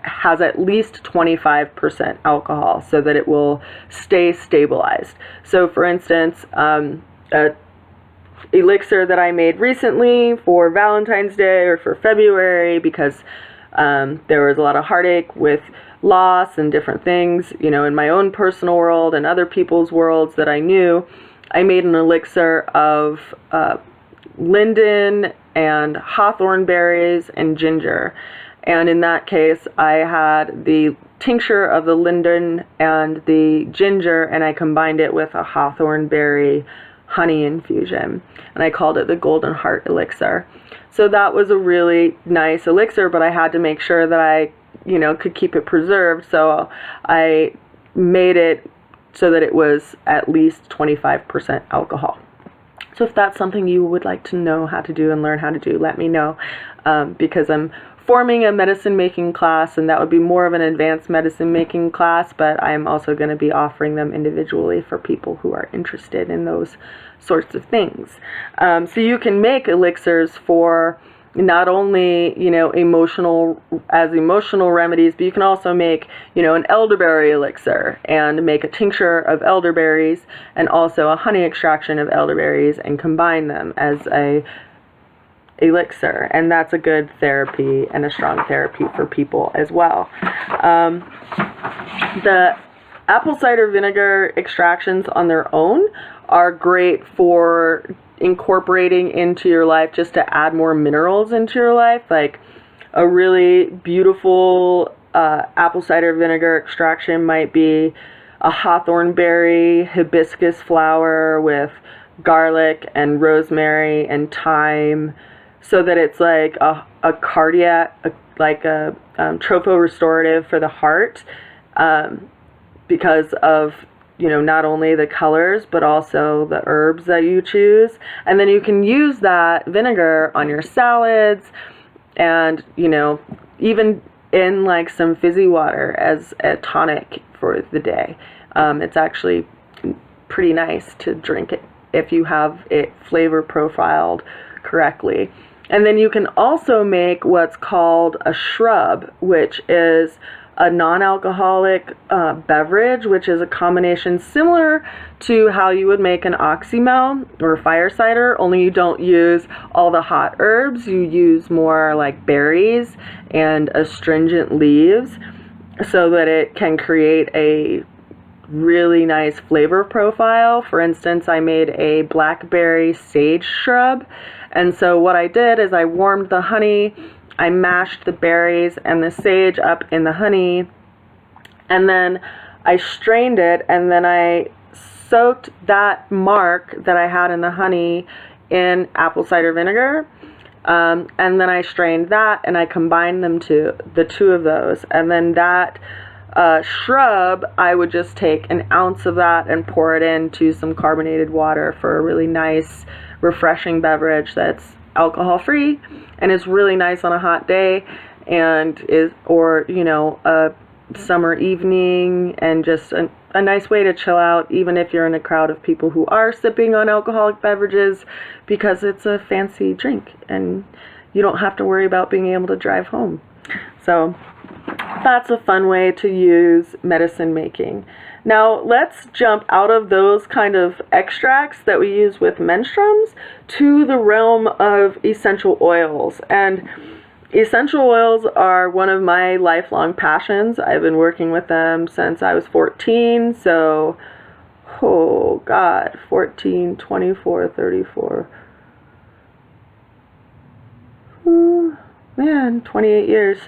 has at least 25% alcohol so that it will stay stabilized. So for instance, a elixir that I made recently for Valentine's Day or for February, because there was a lot of heartache with loss and different things, in my own personal world and other people's worlds that I knew. I made an elixir of linden and hawthorn berries and ginger. And in that case, I had the tincture of the linden and the ginger, and I combined it with a hawthorn berry honey infusion, and I called it the Golden Heart Elixir. So that was a really nice elixir, but I had to make sure that I, could keep it preserved. So I made it so that it was at least 25% alcohol. So if that's something you would like to know how to do and learn how to do, let me know, because I'm forming a medicine making class, and that would be more of an advanced medicine making class, but I'm also going to be offering them individually for people who are interested in those sorts of things. So you can make elixirs for not only, emotional remedies, but you can also make, an elderberry elixir and make a tincture of elderberries and also a honey extraction of elderberries and combine them as a elixir, and that's a good therapy and a strong therapy for people as well. The apple cider vinegar extractions on their own are great for incorporating into your life just to add more minerals into your life. Like a really beautiful apple cider vinegar extraction might be a hawthorn berry hibiscus flower with garlic and rosemary and thyme, so that it's like a cardiac, like a tropho-restorative for the heart, because of, not only the colors, but also the herbs that you choose. And then you can use that vinegar on your salads and, even in like some fizzy water as a tonic for the day. It's actually pretty nice to drink it if you have it flavor profiled correctly. And then you can also make what's called a shrub, which is a non-alcoholic beverage, which is a combination similar to how you would make an oxymel or fire cider, only you don't use all the hot herbs. You use more like berries and astringent leaves so that it can create a really nice flavor profile. For instance, I made a blackberry sage shrub, and so what I did is I warmed the honey, I mashed the berries and the sage up in the honey, and then I strained it, and then I soaked that mark that I had in the honey in apple cider vinegar. And then I strained that and I combined the two of those. And then that shrub, I would just take an ounce of that and pour it into some carbonated water for a really nice, refreshing beverage that's alcohol free and is really nice on a hot day, and a summer evening, and just a nice way to chill out, even if you're in a crowd of people who are sipping on alcoholic beverages, because it's a fancy drink and you don't have to worry about being able to drive home. So that's a fun way to use medicine making. Now let's jump out of those kind of extracts that we use with menstruums to the realm of essential oils. And essential oils are one of my lifelong passions. I've been working with them since I was 14. So, 14, 24, 34. Ooh, man, 28 years.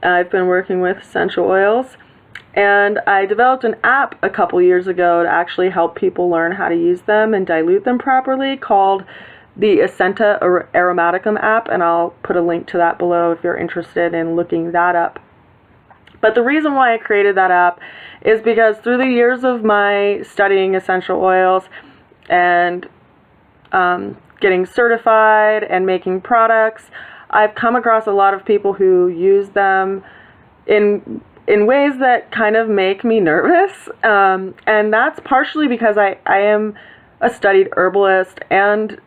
I've been working with essential oils. And I developed an app a couple years ago to actually help people learn how to use them and dilute them properly, called the Acenta Aromaticum app, and I'll put a link to that below if you're interested in looking that up. But the reason why I created that app is because through the years of my studying essential oils and getting certified and making products, I've come across a lot of people who use them in ways that kind of make me nervous, and that's partially because I am a studied herbalist and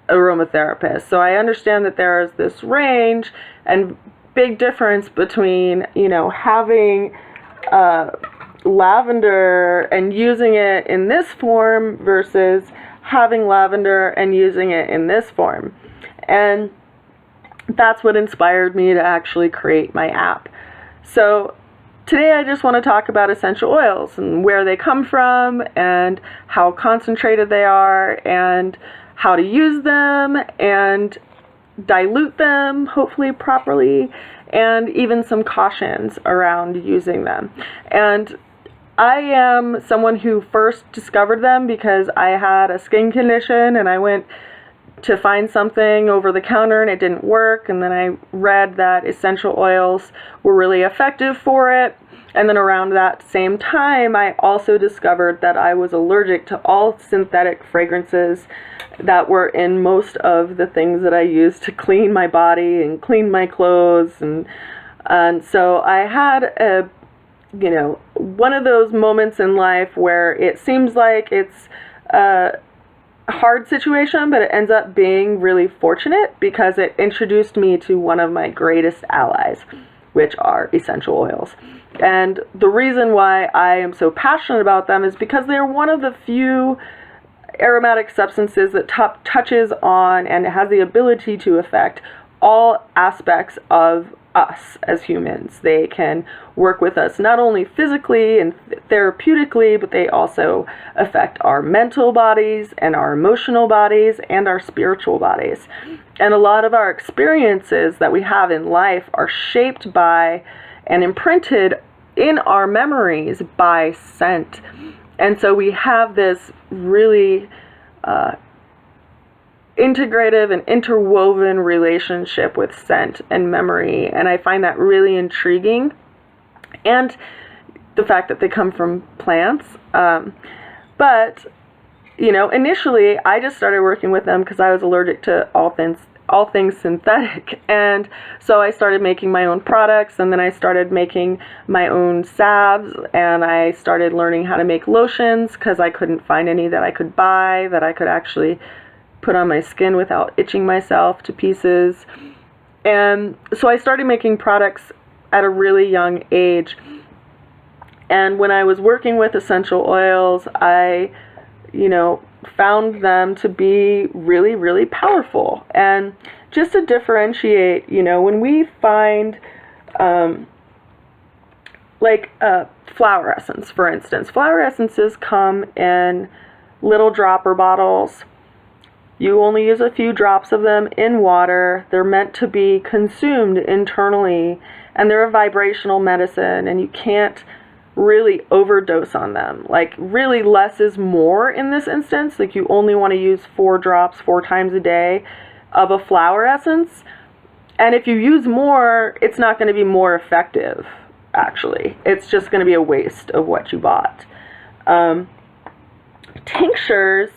aromatherapist. So I understand that there is this range and big difference between, having lavender and using it in this form versus having lavender and using it in this form. And that's what inspired me to actually create my app. So today I just want to talk about essential oils and where they come from and how concentrated they are and how to use them and dilute them, hopefully properly, and even some cautions around using them. And I am someone who first discovered them because I had a skin condition and I went to find something over the counter and it didn't work, and then I read that essential oils were really effective for it. And then around that same time, I also discovered that I was allergic to all synthetic fragrances that were in most of the things that I use to clean my body and clean my clothes. And so I had one of those moments in life where it seems like it's a hard situation, but it ends up being really fortunate because it introduced me to one of my greatest allies, which are essential oils. And the reason why I am so passionate about them is because they're one of the few aromatic substances that touches on and has the ability to affect all aspects of us as humans. They can work with us not only physically and therapeutically, but they also affect our mental bodies and our emotional bodies and our spiritual bodies. And a lot of our experiences that we have in life are shaped by and imprinted in our memories by scent. And so we have this really integrative and interwoven relationship with scent and memory, and I find that really intriguing. And the fact that they come from plants. But initially I just started working with them because I was allergic to all things synthetic, and so I started making my own products, and then I started making my own salves, and I started learning how to make lotions because I couldn't find any that I could buy that I could actually put on my skin without itching myself to pieces. And so I started making products at a really young age. And when I was working with essential oils, I found them to be really, really powerful. And just to differentiate, when we find flower essence, for instance, flower essences come in little dropper bottles. You only use a few drops of them in water. They're meant to be consumed internally, and they're a vibrational medicine, and you can't really overdose on them. Like, really less is more in this instance. Like, you only want to use 4 drops 4 times a day of a flower essence. And if you use more, it's not going to be more effective, actually. It's just going to be a waste of what you bought. Tinctures,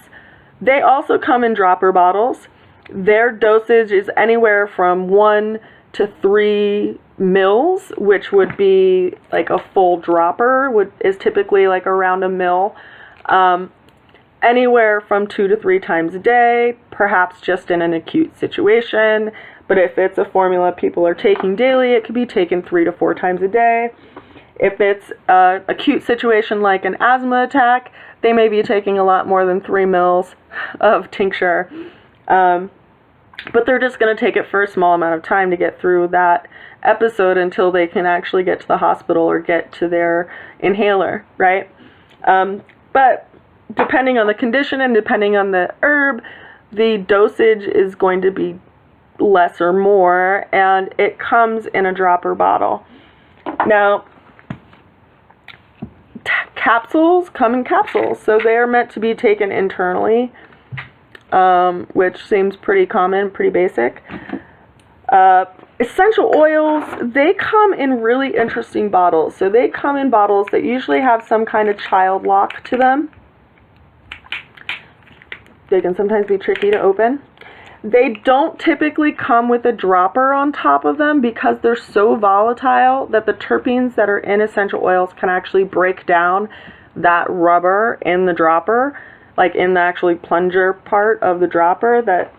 they also come in dropper bottles. Their dosage is anywhere from 1 to 3 mils, which would be like a full dropper, is typically like around a mil. Anywhere from 2 to 3 times a day, perhaps just in an acute situation. But if it's a formula people are taking daily, it could be taken 3 to 4 times a day. If it's an acute situation like an asthma attack, they may be taking a lot more than 3 mils of tincture. But they're just going to take it for a small amount of time to get through that episode until they can actually get to the hospital or get to their inhaler, right? But depending on the condition and depending on the herb, the dosage is going to be less or more, and it comes in a dropper bottle. Now, capsules come in capsules, so they are meant to be taken internally, which seems pretty common, pretty basic. Essential oils, they come in really interesting bottles. So they come in bottles that usually have some kind of child lock to them. They can sometimes be tricky to open. They don't typically come with a dropper on top of them because they're so volatile that the terpenes that are in essential oils can actually break down that rubber in the dropper, like in the actually plunger part of the dropper that,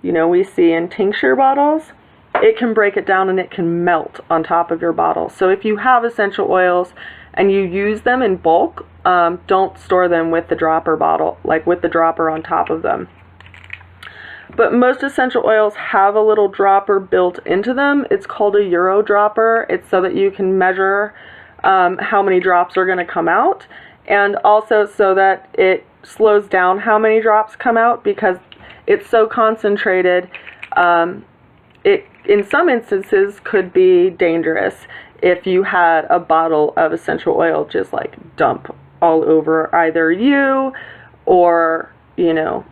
you know, we see in tincture bottles. It can break it down and it can melt on top of your bottle. So if you have essential oils and you use them in bulk, don't store them with the dropper bottle, like with the dropper on top of them. But most essential oils have a little dropper built into them. It's called a Euro dropper. It's so that you can measure how many drops are going to come out, and also so that it slows down how many drops come out because it's so concentrated. It, in some instances, could be dangerous if you had a bottle of essential oil just like dump all over either you or, you know,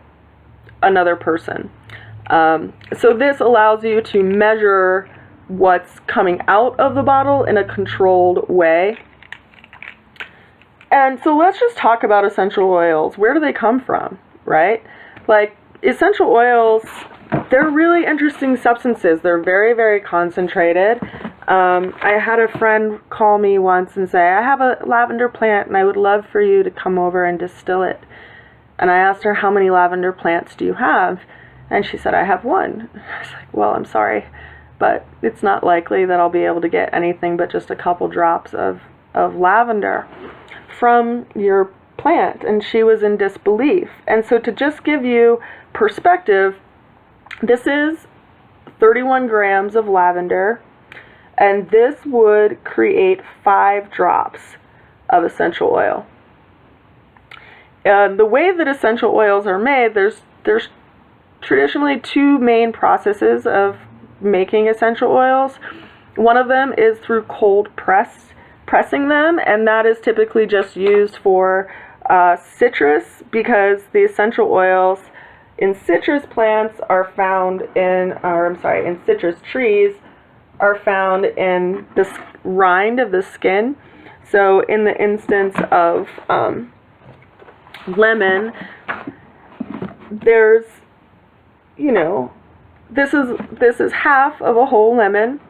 another person. So this allows you to measure what's coming out of the bottle in a controlled way. And so let's just talk about essential oils. Where do they come from, right? Like, essential oils, they're really interesting substances. They're very, very concentrated. I had a friend call me once and say, I have a lavender plant and I would love for you to come over and distill it. And I asked her, how many lavender plants do you have? And she said, I have one. I was like, well, I'm sorry, but it's not likely that I'll be able to get anything but just a couple drops of lavender from your plant. And she was in disbelief. And so to just give you perspective, this is 31 grams of lavender, and this would create 5 drops of essential oil. The way that essential oils are made, there's traditionally 2 main processes of making essential oils. One of them is through cold pressing them, and that is typically just used for citrus, because the essential oils in citrus plants are found in citrus trees are found in the rind of the skin. So in the instance of lemon, there's, you know, this is half of a whole lemon,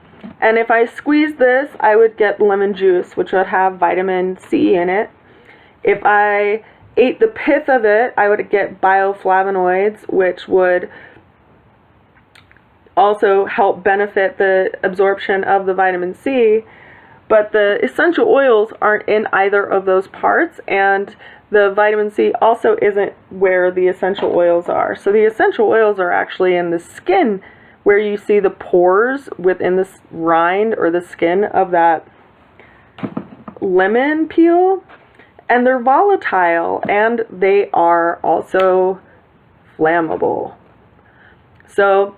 and if I squeeze this, I would get lemon juice, which would have vitamin C in it. If I ate the pith of it, I would get bioflavonoids, which would also help benefit the absorption of the vitamin C. But the essential oils aren't in either of those parts, and the vitamin C also isn't where the essential oils are. So the essential oils are actually in the skin, where you see the pores within the rind or the skin of that lemon peel. And they're volatile, and they are also flammable. So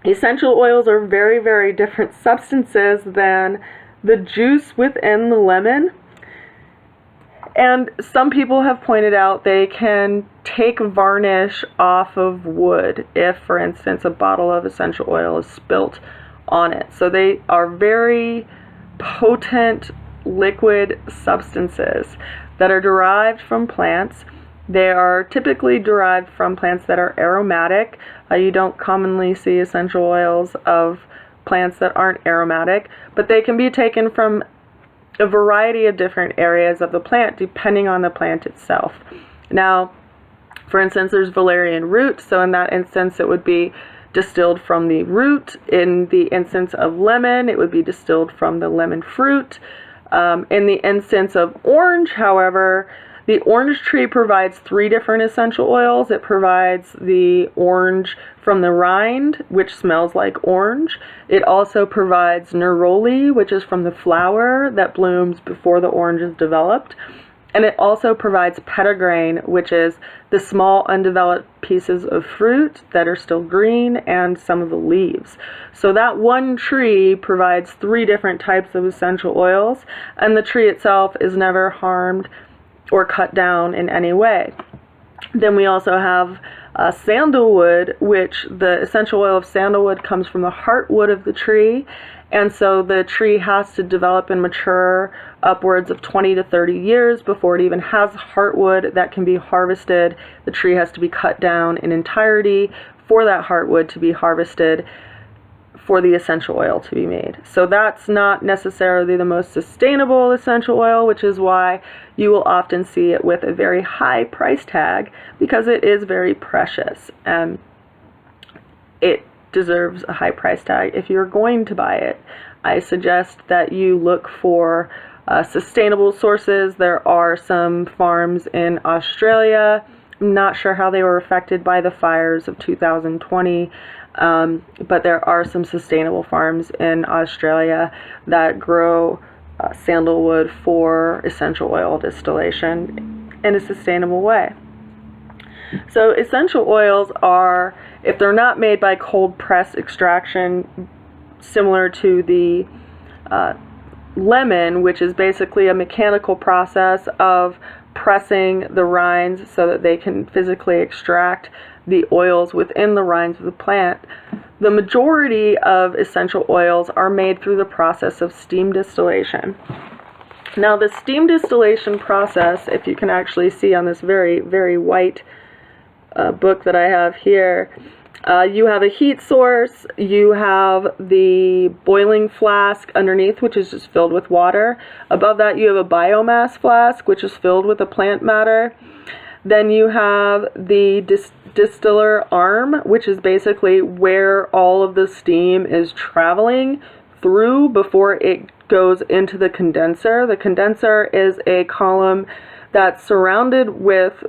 essential oils are very, very different substances than the juice within the lemon. And some people have pointed out they can take varnish off of wood if, for instance, a bottle of essential oil is spilt on it. So they are very potent liquid substances that are derived from plants. They are typically derived from plants that are aromatic. You don't commonly see essential oils of plants that aren't aromatic, but they can be taken from a variety of different areas of the plant depending on the plant itself. Now, for instance, there's valerian root, so in that instance it would be distilled from the root. In the instance of lemon, it would be distilled from the lemon fruit. In the instance of orange, however, the orange tree provides 3 different essential oils. It provides the orange from the rind, which smells like orange. It also provides neroli, which is from the flower that blooms before the orange is developed. And it also provides petitgrain, which is the small undeveloped pieces of fruit that are still green and some of the leaves. So that one tree provides 3 different types of essential oils, and the tree itself is never harmed or cut down in any way. Then we also have sandalwood, which the essential oil of sandalwood comes from the heartwood of the tree, and so the tree has to develop and mature upwards of 20 to 30 years before it even has heartwood that can be harvested. The tree has to be cut down in entirety for that heartwood to be harvested for the essential oil to be made. So that's not necessarily the most sustainable essential oil, which is why you will often see it with a very high price tag, because it is very precious and it deserves a high price tag. If you're going to buy it, I suggest that you look for sustainable sources. There are some farms in Australia. I'm not sure how they were affected by the fires of 2020. But there are some sustainable farms in Australia that grow sandalwood for essential oil distillation in a sustainable way. So essential oils are, if they're not made by cold press extraction, similar to the lemon, which is basically a mechanical process of pressing the rinds so that they can physically extract the oils within the rinds of the plant. The majority of essential oils are made through the process of steam distillation. Now, the steam distillation process, if you can actually see on this very, very white book that I have here, you have a heat source, you have the boiling flask underneath, which is just filled with water. Above that, you have a biomass flask, which is filled with the plant matter. Then you have the distiller arm, which is basically where all of the steam is traveling through before it goes into the condenser. The condenser is a column that's surrounded with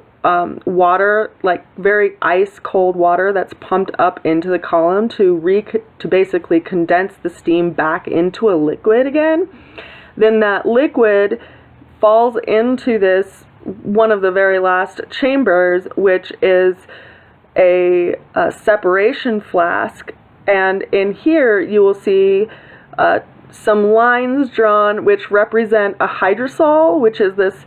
water, like very ice cold water that's pumped up into the column to basically condense the steam back into a liquid again. Then that liquid falls into this one of the very last chambers, which is a separation flask, and in here you will see some lines drawn which represent a hydrosol, which is this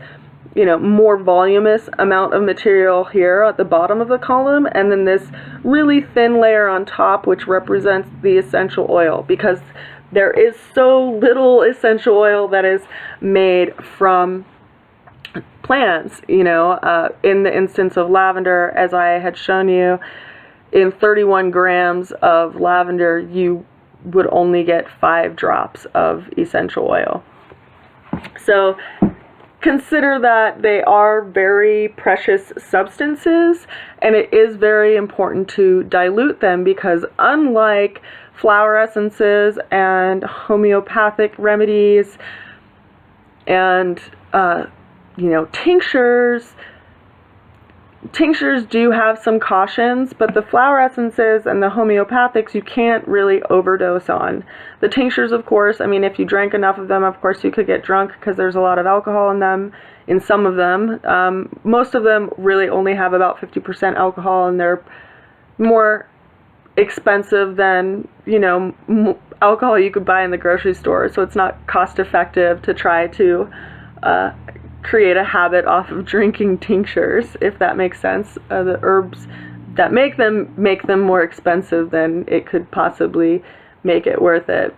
more voluminous amount of material here at the bottom of the column, and then this really thin layer on top which represents the essential oil, because there is so little essential oil that is made from plants. In the instance of lavender, as I had shown you, in 31 grams of lavender you would only get 5 drops of essential oil. So consider that they are very precious substances, and it is very important to dilute them, because unlike flower essences and homeopathic remedies and tinctures do have some cautions, but the flower essences and the homeopathics you can't really overdose on. The tinctures, of course, if you drank enough of them, of course you could get drunk because there's a lot of alcohol in them, in some of them. Most of them really only have about 50% alcohol, and they're more expensive than, alcohol you could buy in the grocery store, so it's not cost effective to try to create a habit off of drinking tinctures, if that makes sense. The herbs that make them more expensive than it could possibly make it worth it.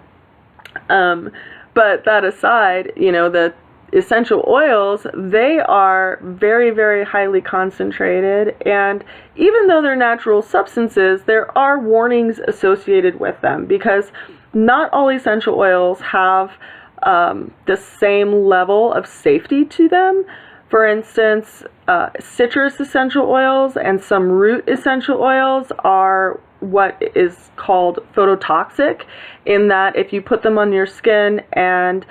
But that aside, the essential oils, they are very, very highly concentrated, and even though they're natural substances, there are warnings associated with them, because not all essential oils have the same level of safety to them. For instance, citrus essential oils and some root essential oils are what is called phototoxic, in that if you put them on your skin and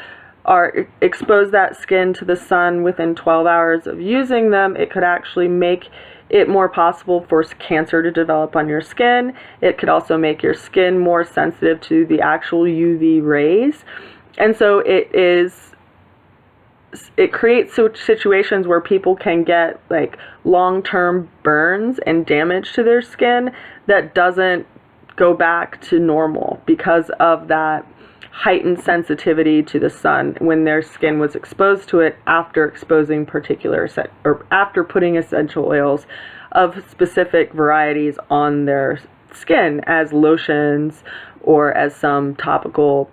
expose that skin to the sun within 12 hours of using them, it could actually make it more possible for cancer to develop on your skin. It could also make your skin more sensitive to the actual UV rays. And so it creates situations where people can get like long-term burns and damage to their skin that doesn't go back to normal because of that heightened sensitivity to the sun when their skin was exposed to it after exposing after putting essential oils of specific varieties on their skin as lotions or as some topical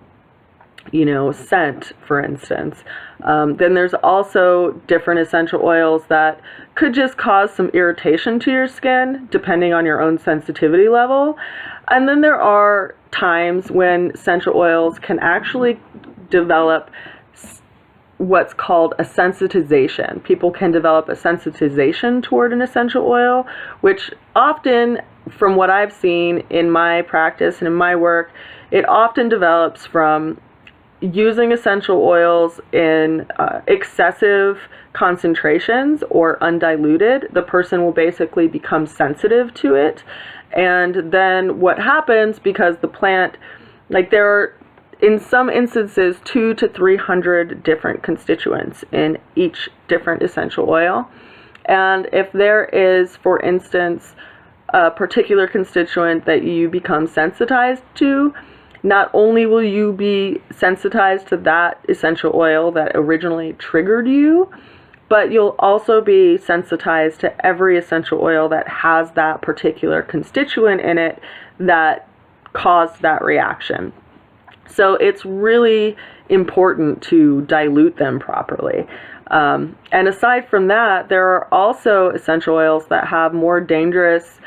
scent, for instance. Then there's also different essential oils that could just cause some irritation to your skin, depending on your own sensitivity level. And then there are times when essential oils can actually develop what's called a sensitization. People can develop a sensitization toward an essential oil, which often, from what I've seen in my practice and in my work, it often develops from using essential oils in excessive concentrations or undiluted. The person will basically become sensitive to it. And then what happens, because the plant, there are, in some instances, 200 to 300 different constituents in each different essential oil. And if there is, for instance, a particular constituent that you become sensitized to, not only will you be sensitized to that essential oil that originally triggered you, but you'll also be sensitized to every essential oil that has that particular constituent in it that caused that reaction. So it's really important to dilute them properly. And aside from that, there are also essential oils that have more dangerous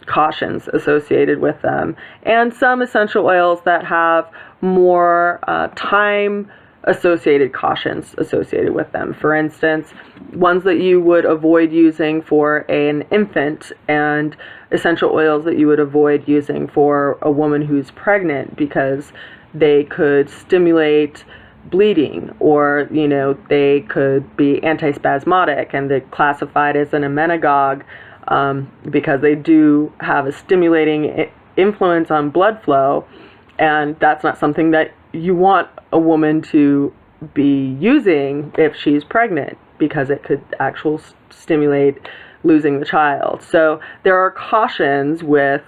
cautions associated with them, and some essential oils that have more time associated cautions associated with them. For instance, ones that you would avoid using for an infant, and essential oils that you would avoid using for a woman who's pregnant because they could stimulate bleeding, or they could be antispasmodic, and they're classified as an emmenagogue because they do have a stimulating influence on blood flow, and that's not something that you want a woman to be using if she's pregnant, because it could actually stimulate losing the child. So there are cautions with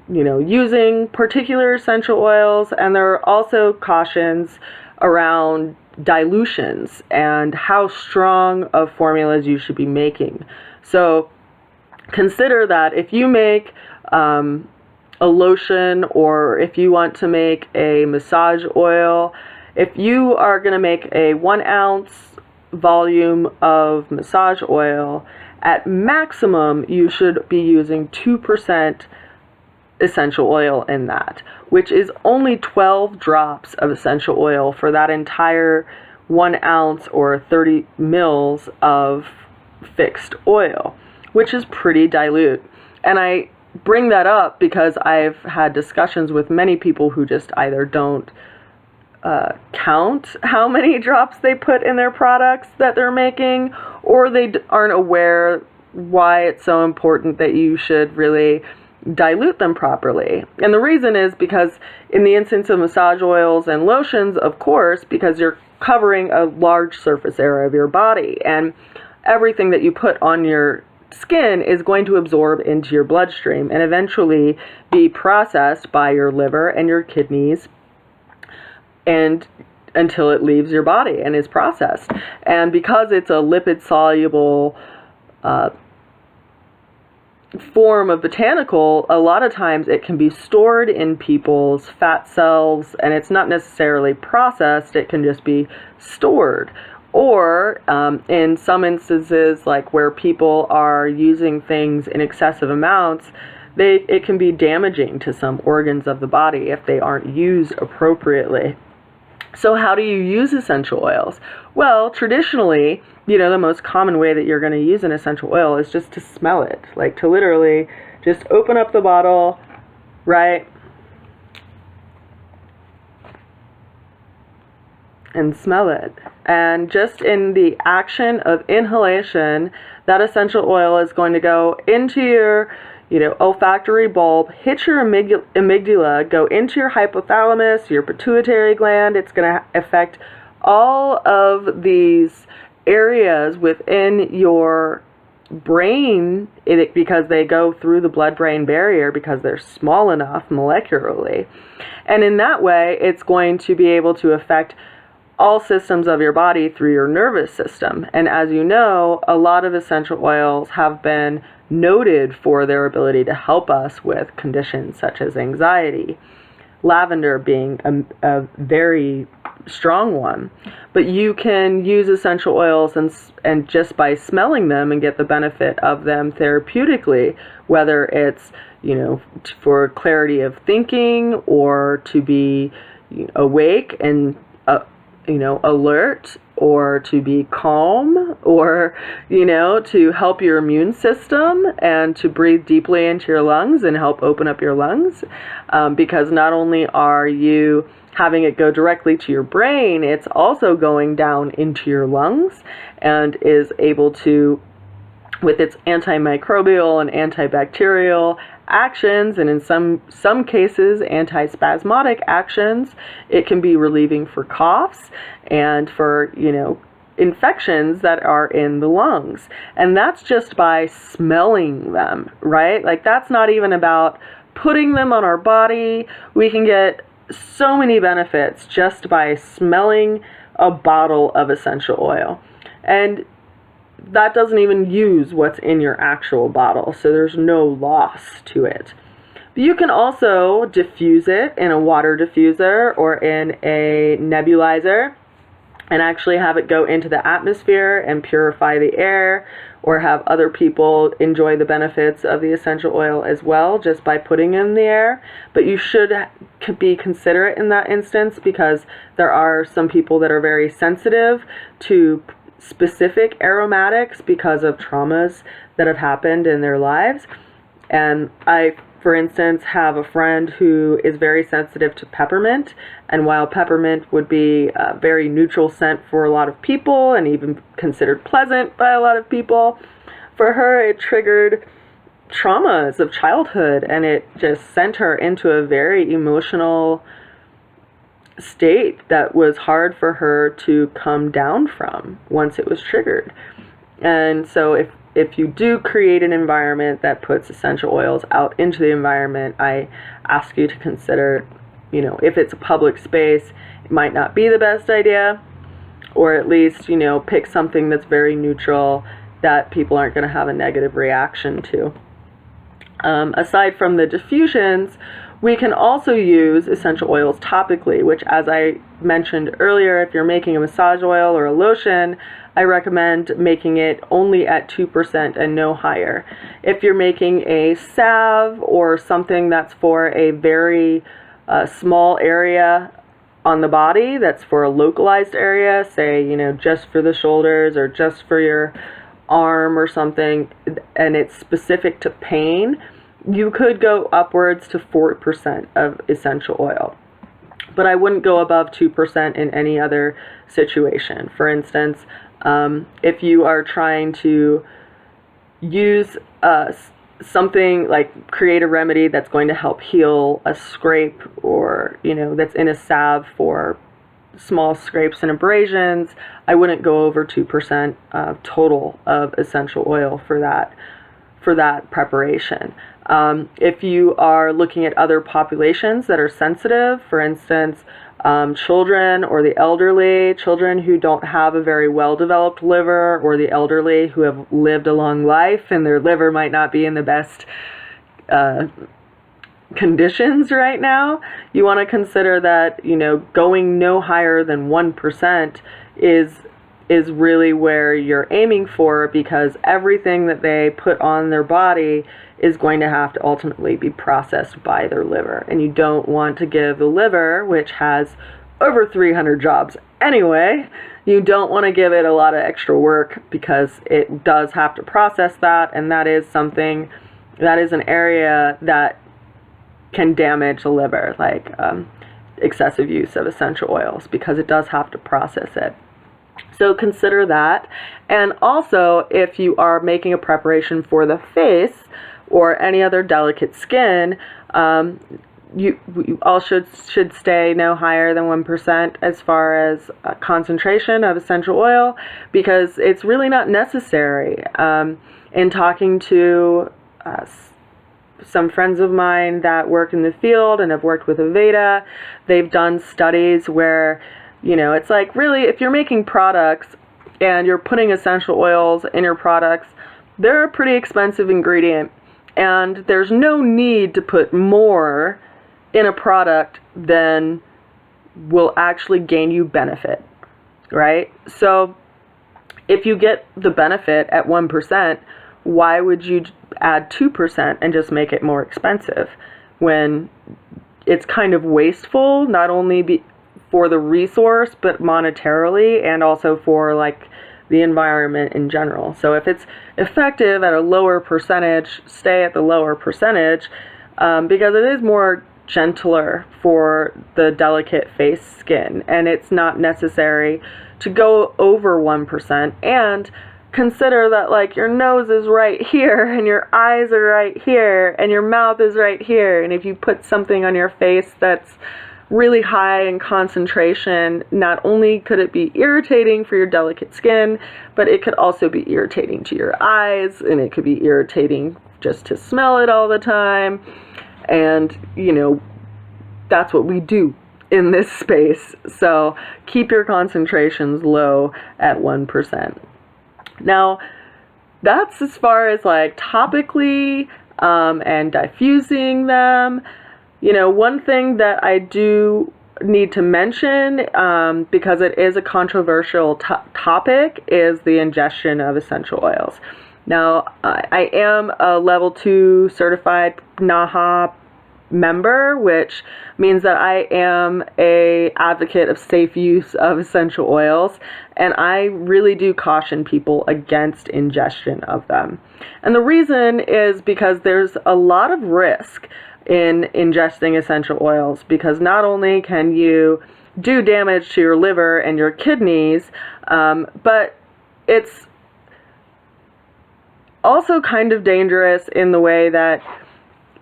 using particular essential oils, and there are also cautions around dilutions and how strong of formulas you should be making. So consider that if you make a lotion, or if you want to make a massage oil, if you are going to make a 1 ounce volume of massage oil, at maximum you should be using 2% essential oil in that, which is only 12 drops of essential oil for that entire 1 ounce or 30 mils of fixed oil, which is pretty dilute. And I bring that up because I've had discussions with many people who just either don't count how many drops they put in their products that they're making, or they aren't aware why it's so important that you should really dilute them properly. And the reason is because in the instance of massage oils and lotions, of course, because you're covering a large surface area of your body, and everything that you put on your skin is going to absorb into your bloodstream and eventually be processed by your liver and your kidneys and until it leaves your body and is processed. And because it's a lipid-soluble form of botanical, a lot of times it can be stored in people's fat cells, and it's not necessarily processed, it can just be stored. Or in some instances, like where people are using things in excessive amounts, it can be damaging to some organs of the body if they aren't used appropriately. So how do you use essential oils? Well, traditionally, the most common way that you're going to use an essential oil is just to smell it. Like to literally just open up the bottle, right? And smell it. And just in the action of inhalation, that essential oil is going to go into your olfactory bulb, hit your amygdala, go into your hypothalamus, your pituitary gland. It's going to affect all of these areas within your brain because they go through the blood-brain barrier because they're small enough molecularly. And in that way, it's going to be able to affect all systems of your body through your nervous system. And as you know, a lot of essential oils have been noted for their ability to help us with conditions such as anxiety, lavender being a very strong one. But you can use essential oils and just by smelling them and get the benefit of them therapeutically, whether it's for clarity of thinking or to be awake and alert, or to be calm, or to help your immune system and to breathe deeply into your lungs and help open up your lungs, because not only are you having it go directly to your brain, it's also going down into your lungs and is able to, with its antimicrobial and antibacterial actions, and in some cases antispasmodic actions, it can be relieving for coughs and for infections that are in the lungs. And that's just by smelling them, right? Like that's not even about putting them on our body. We can get so many benefits just by smelling a bottle of essential oil. And that doesn't even use what's in your actual bottle, so there's no loss to it. But you can also diffuse it in a water diffuser or in a nebulizer and actually have it go into the atmosphere and purify the air, or have other people enjoy the benefits of the essential oil as well just by putting it in the air. But you should be considerate in that instance, because there are some people that are very sensitive to specific aromatics because of traumas that have happened in their lives. And I, for instance, have a friend who is very sensitive to peppermint, and while peppermint would be a very neutral scent for a lot of people and even considered pleasant by a lot of people, for her it triggered traumas of childhood, and it just sent her into a very emotional state that was hard for her to come down from once it was triggered. And so if you do create an environment that puts essential oils out into the environment, I ask you to consider, if it's a public space, it might not be the best idea, or at least, pick something that's very neutral that people aren't going to have a negative reaction to. Aside from the diffusions, we can also use essential oils topically, which, as I mentioned earlier, if you're making a massage oil or a lotion, I recommend making it only at 2% and no higher. If you're making a salve or something that's for a very small area on the body, that's for a localized area, say, just for the shoulders or just for your arm or something, and it's specific to pain, you could go upwards to 4% of essential oil. But I wouldn't go above 2% in any other situation. For instance, if you are trying to use something like create a remedy that's going to help heal a scrape, or that's in a salve for small scrapes and abrasions, I wouldn't go over 2% total of essential oil for that preparation. If you are looking at other populations that are sensitive, for instance, children or the elderly, children who don't have a very well-developed liver, or the elderly who have lived a long life and their liver might not be in the best conditions right now. You want to consider that, going no higher than 1% is really where you're aiming for, because everything that they put on their body is going to have to ultimately be processed by their liver. And you don't want to give the liver, which has over 300 jobs anyway, you don't want to give it a lot of extra work, because it does have to process that, and that is an area that can damage the liver, like excessive use of essential oils, because it does have to process it. So consider that. And also, if you are making a preparation for the face or any other delicate skin, you all should stay no higher than 1% as far as concentration of essential oil, because it's really not necessary. In talking to some friends of mine that work in the field and have worked with Aveda, they've done studies where, it's like, really, if you're making products and you're putting essential oils in your products, they're a pretty expensive ingredient, and there's no need to put more in a product than will actually gain you benefit, right? So if you get the benefit at 1%, why would you add 2% and just make it more expensive, when it's kind of wasteful, not only for the resource, but monetarily, and also for like the environment in general. So if it's effective at a lower percentage, stay at the lower percentage, because it is more gentler for the delicate face skin, and it's not necessary to go over 1%. And consider that, like, your nose is right here, and your eyes are right here, and your mouth is right here, and if you put something on your face that's really high in concentration, not only could it be irritating for your delicate skin, but it could also be irritating to your eyes, and it could be irritating just to smell it all the time. And that's what we do in this space. So keep your concentrations low at 1%. Now, that's as far as like topically and diffusing them. One thing that I do need to mention, because it is a controversial topic, is the ingestion of essential oils. Now, I am a level 2 certified NAHA member, which means that I am a advocate of safe use of essential oils, and I really do caution people against ingestion of them. And the reason is because there's a lot of risk in ingesting essential oils, because not only can you do damage to your liver and your kidneys, but it's also kind of dangerous in the way that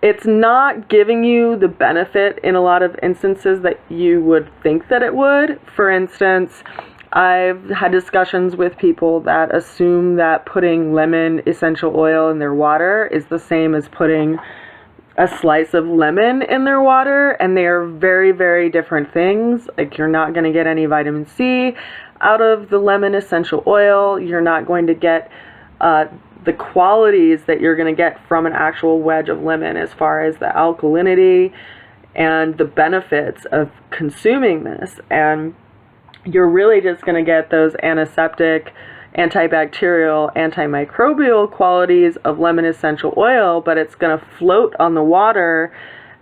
it's not giving you the benefit in a lot of instances that you would think that it would. For instance, I've had discussions with people that assume that putting lemon essential oil in their water is the same as putting a slice of lemon in their water, and they are very, very different things. Like, you're not going to get any vitamin C out of the lemon essential oil. You're not going to get the qualities that you're going to get from an actual wedge of lemon, as far as the alkalinity and the benefits of consuming this. And you're really just going to get those antiseptic, antibacterial, antimicrobial qualities of lemon essential oil, but it's going to float on the water,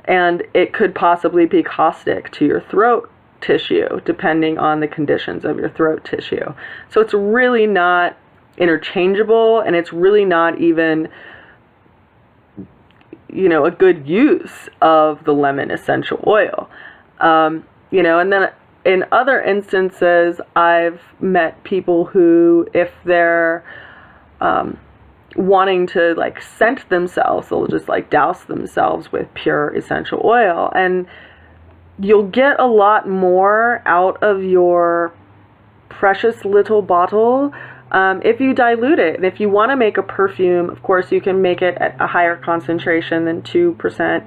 and it could possibly be caustic to your throat tissue, depending on the conditions of your throat tissue. So it's really not interchangeable, and it's really not even, a good use of the lemon essential oil. And then in other instances, I've met people who, if they're wanting to like scent themselves, they'll just like douse themselves with pure essential oil, and you'll get a lot more out of your precious little bottle if you dilute it. And if you want to make a perfume, of course, you can make it at a higher concentration than 2%.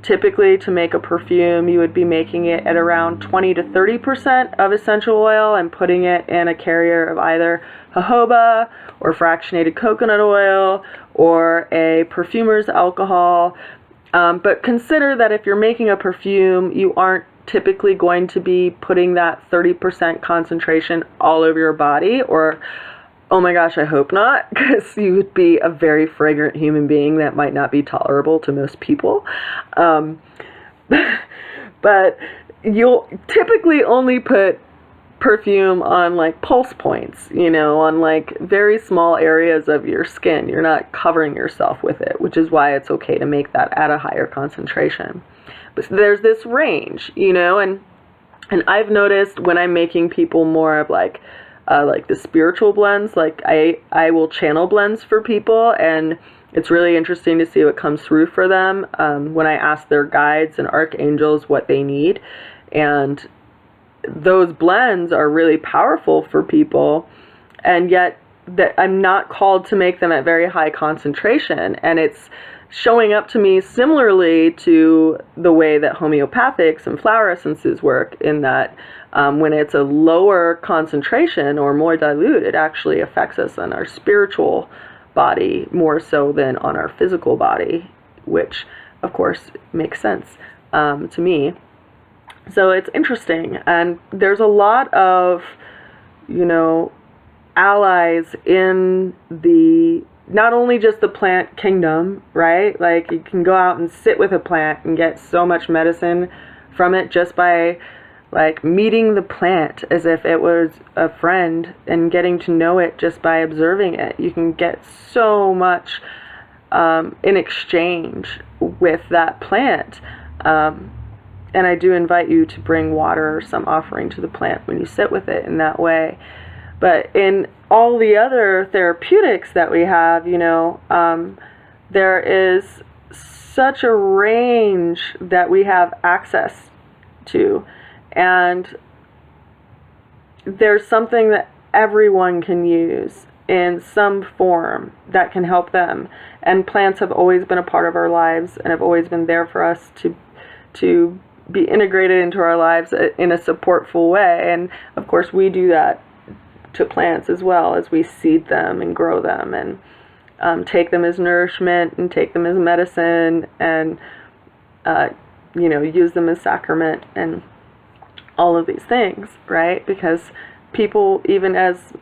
Typically, to make a perfume, you would be making it at around 20 to 30% of essential oil and putting it in a carrier of either jojoba or fractionated coconut oil or a perfumer's alcohol. But consider that if you're making a perfume, you aren't typically going to be putting that 30% concentration all over your body, or, oh my gosh, I hope not, because you would be a very fragrant human being that might not be tolerable to most people. But you'll typically only put perfume on like pulse points, on like very small areas of your skin. You're not covering yourself with it, which is why it's okay to make that at a higher concentration. But there's this range, and I've noticed when I'm making people more of like the spiritual blends, like I will channel blends for people, and it's really interesting to see what comes through for them when I ask their guides and archangels what they need. And those blends are really powerful for people, and yet that I'm not called to make them at very high concentration, and it's showing up to me similarly to the way that homeopathics and flower essences work, in that when it's a lower concentration or more dilute, it actually affects us on our spiritual body more so than on our physical body, which of course makes sense to me. So it's interesting, and there's a lot of, allies in the, not only just the plant kingdom, right? Like you can go out and sit with a plant and get so much medicine from it just by like meeting the plant as if it was a friend and getting to know it just by observing it. You can get so much in exchange with that plant. And I do invite you to bring water or some offering to the plant when you sit with it in that way. But in all the other therapeutics that we have, there is such a range that we have access to. And there's something that everyone can use in some form that can help them. And plants have always been a part of our lives and have always been there for us to be integrated into our lives in a supportful way. And of course we do that to plants as well, as we seed them and grow them and take them as nourishment and take them as medicine and use them as sacrament and all of these things, right? Because people, even as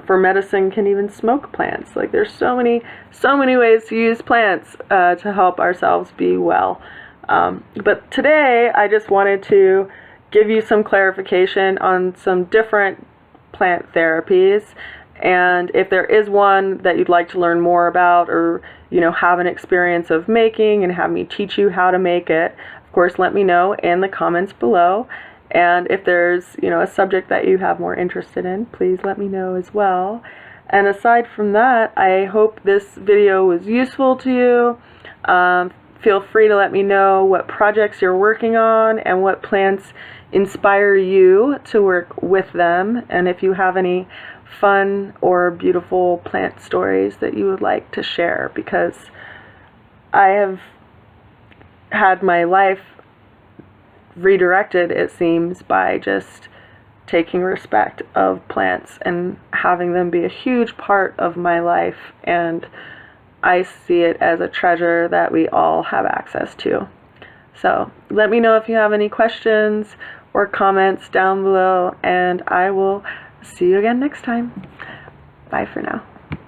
for medicine, can even smoke plants. Like there's so many ways to use plants to help ourselves be well. But today I just wanted to give you some clarification on some different plant therapies, and if there is one that you'd like to learn more about, or have an experience of making and have me teach you how to make it, of course let me know in the comments below. And if there's a subject that you have more interested in, please let me know as well. And aside from that, I hope this video was useful to you. Feel free to let me know what projects you're working on and what plants inspire you to work with them, and if you have any fun or beautiful plant stories that you would like to share, because I have had my life redirected, it seems, by just taking respect of plants and having them be a huge part of my life, and I see it as a treasure that we all have access to. So let me know if you have any questions or comments down below, and I will see you again next time. Bye for now.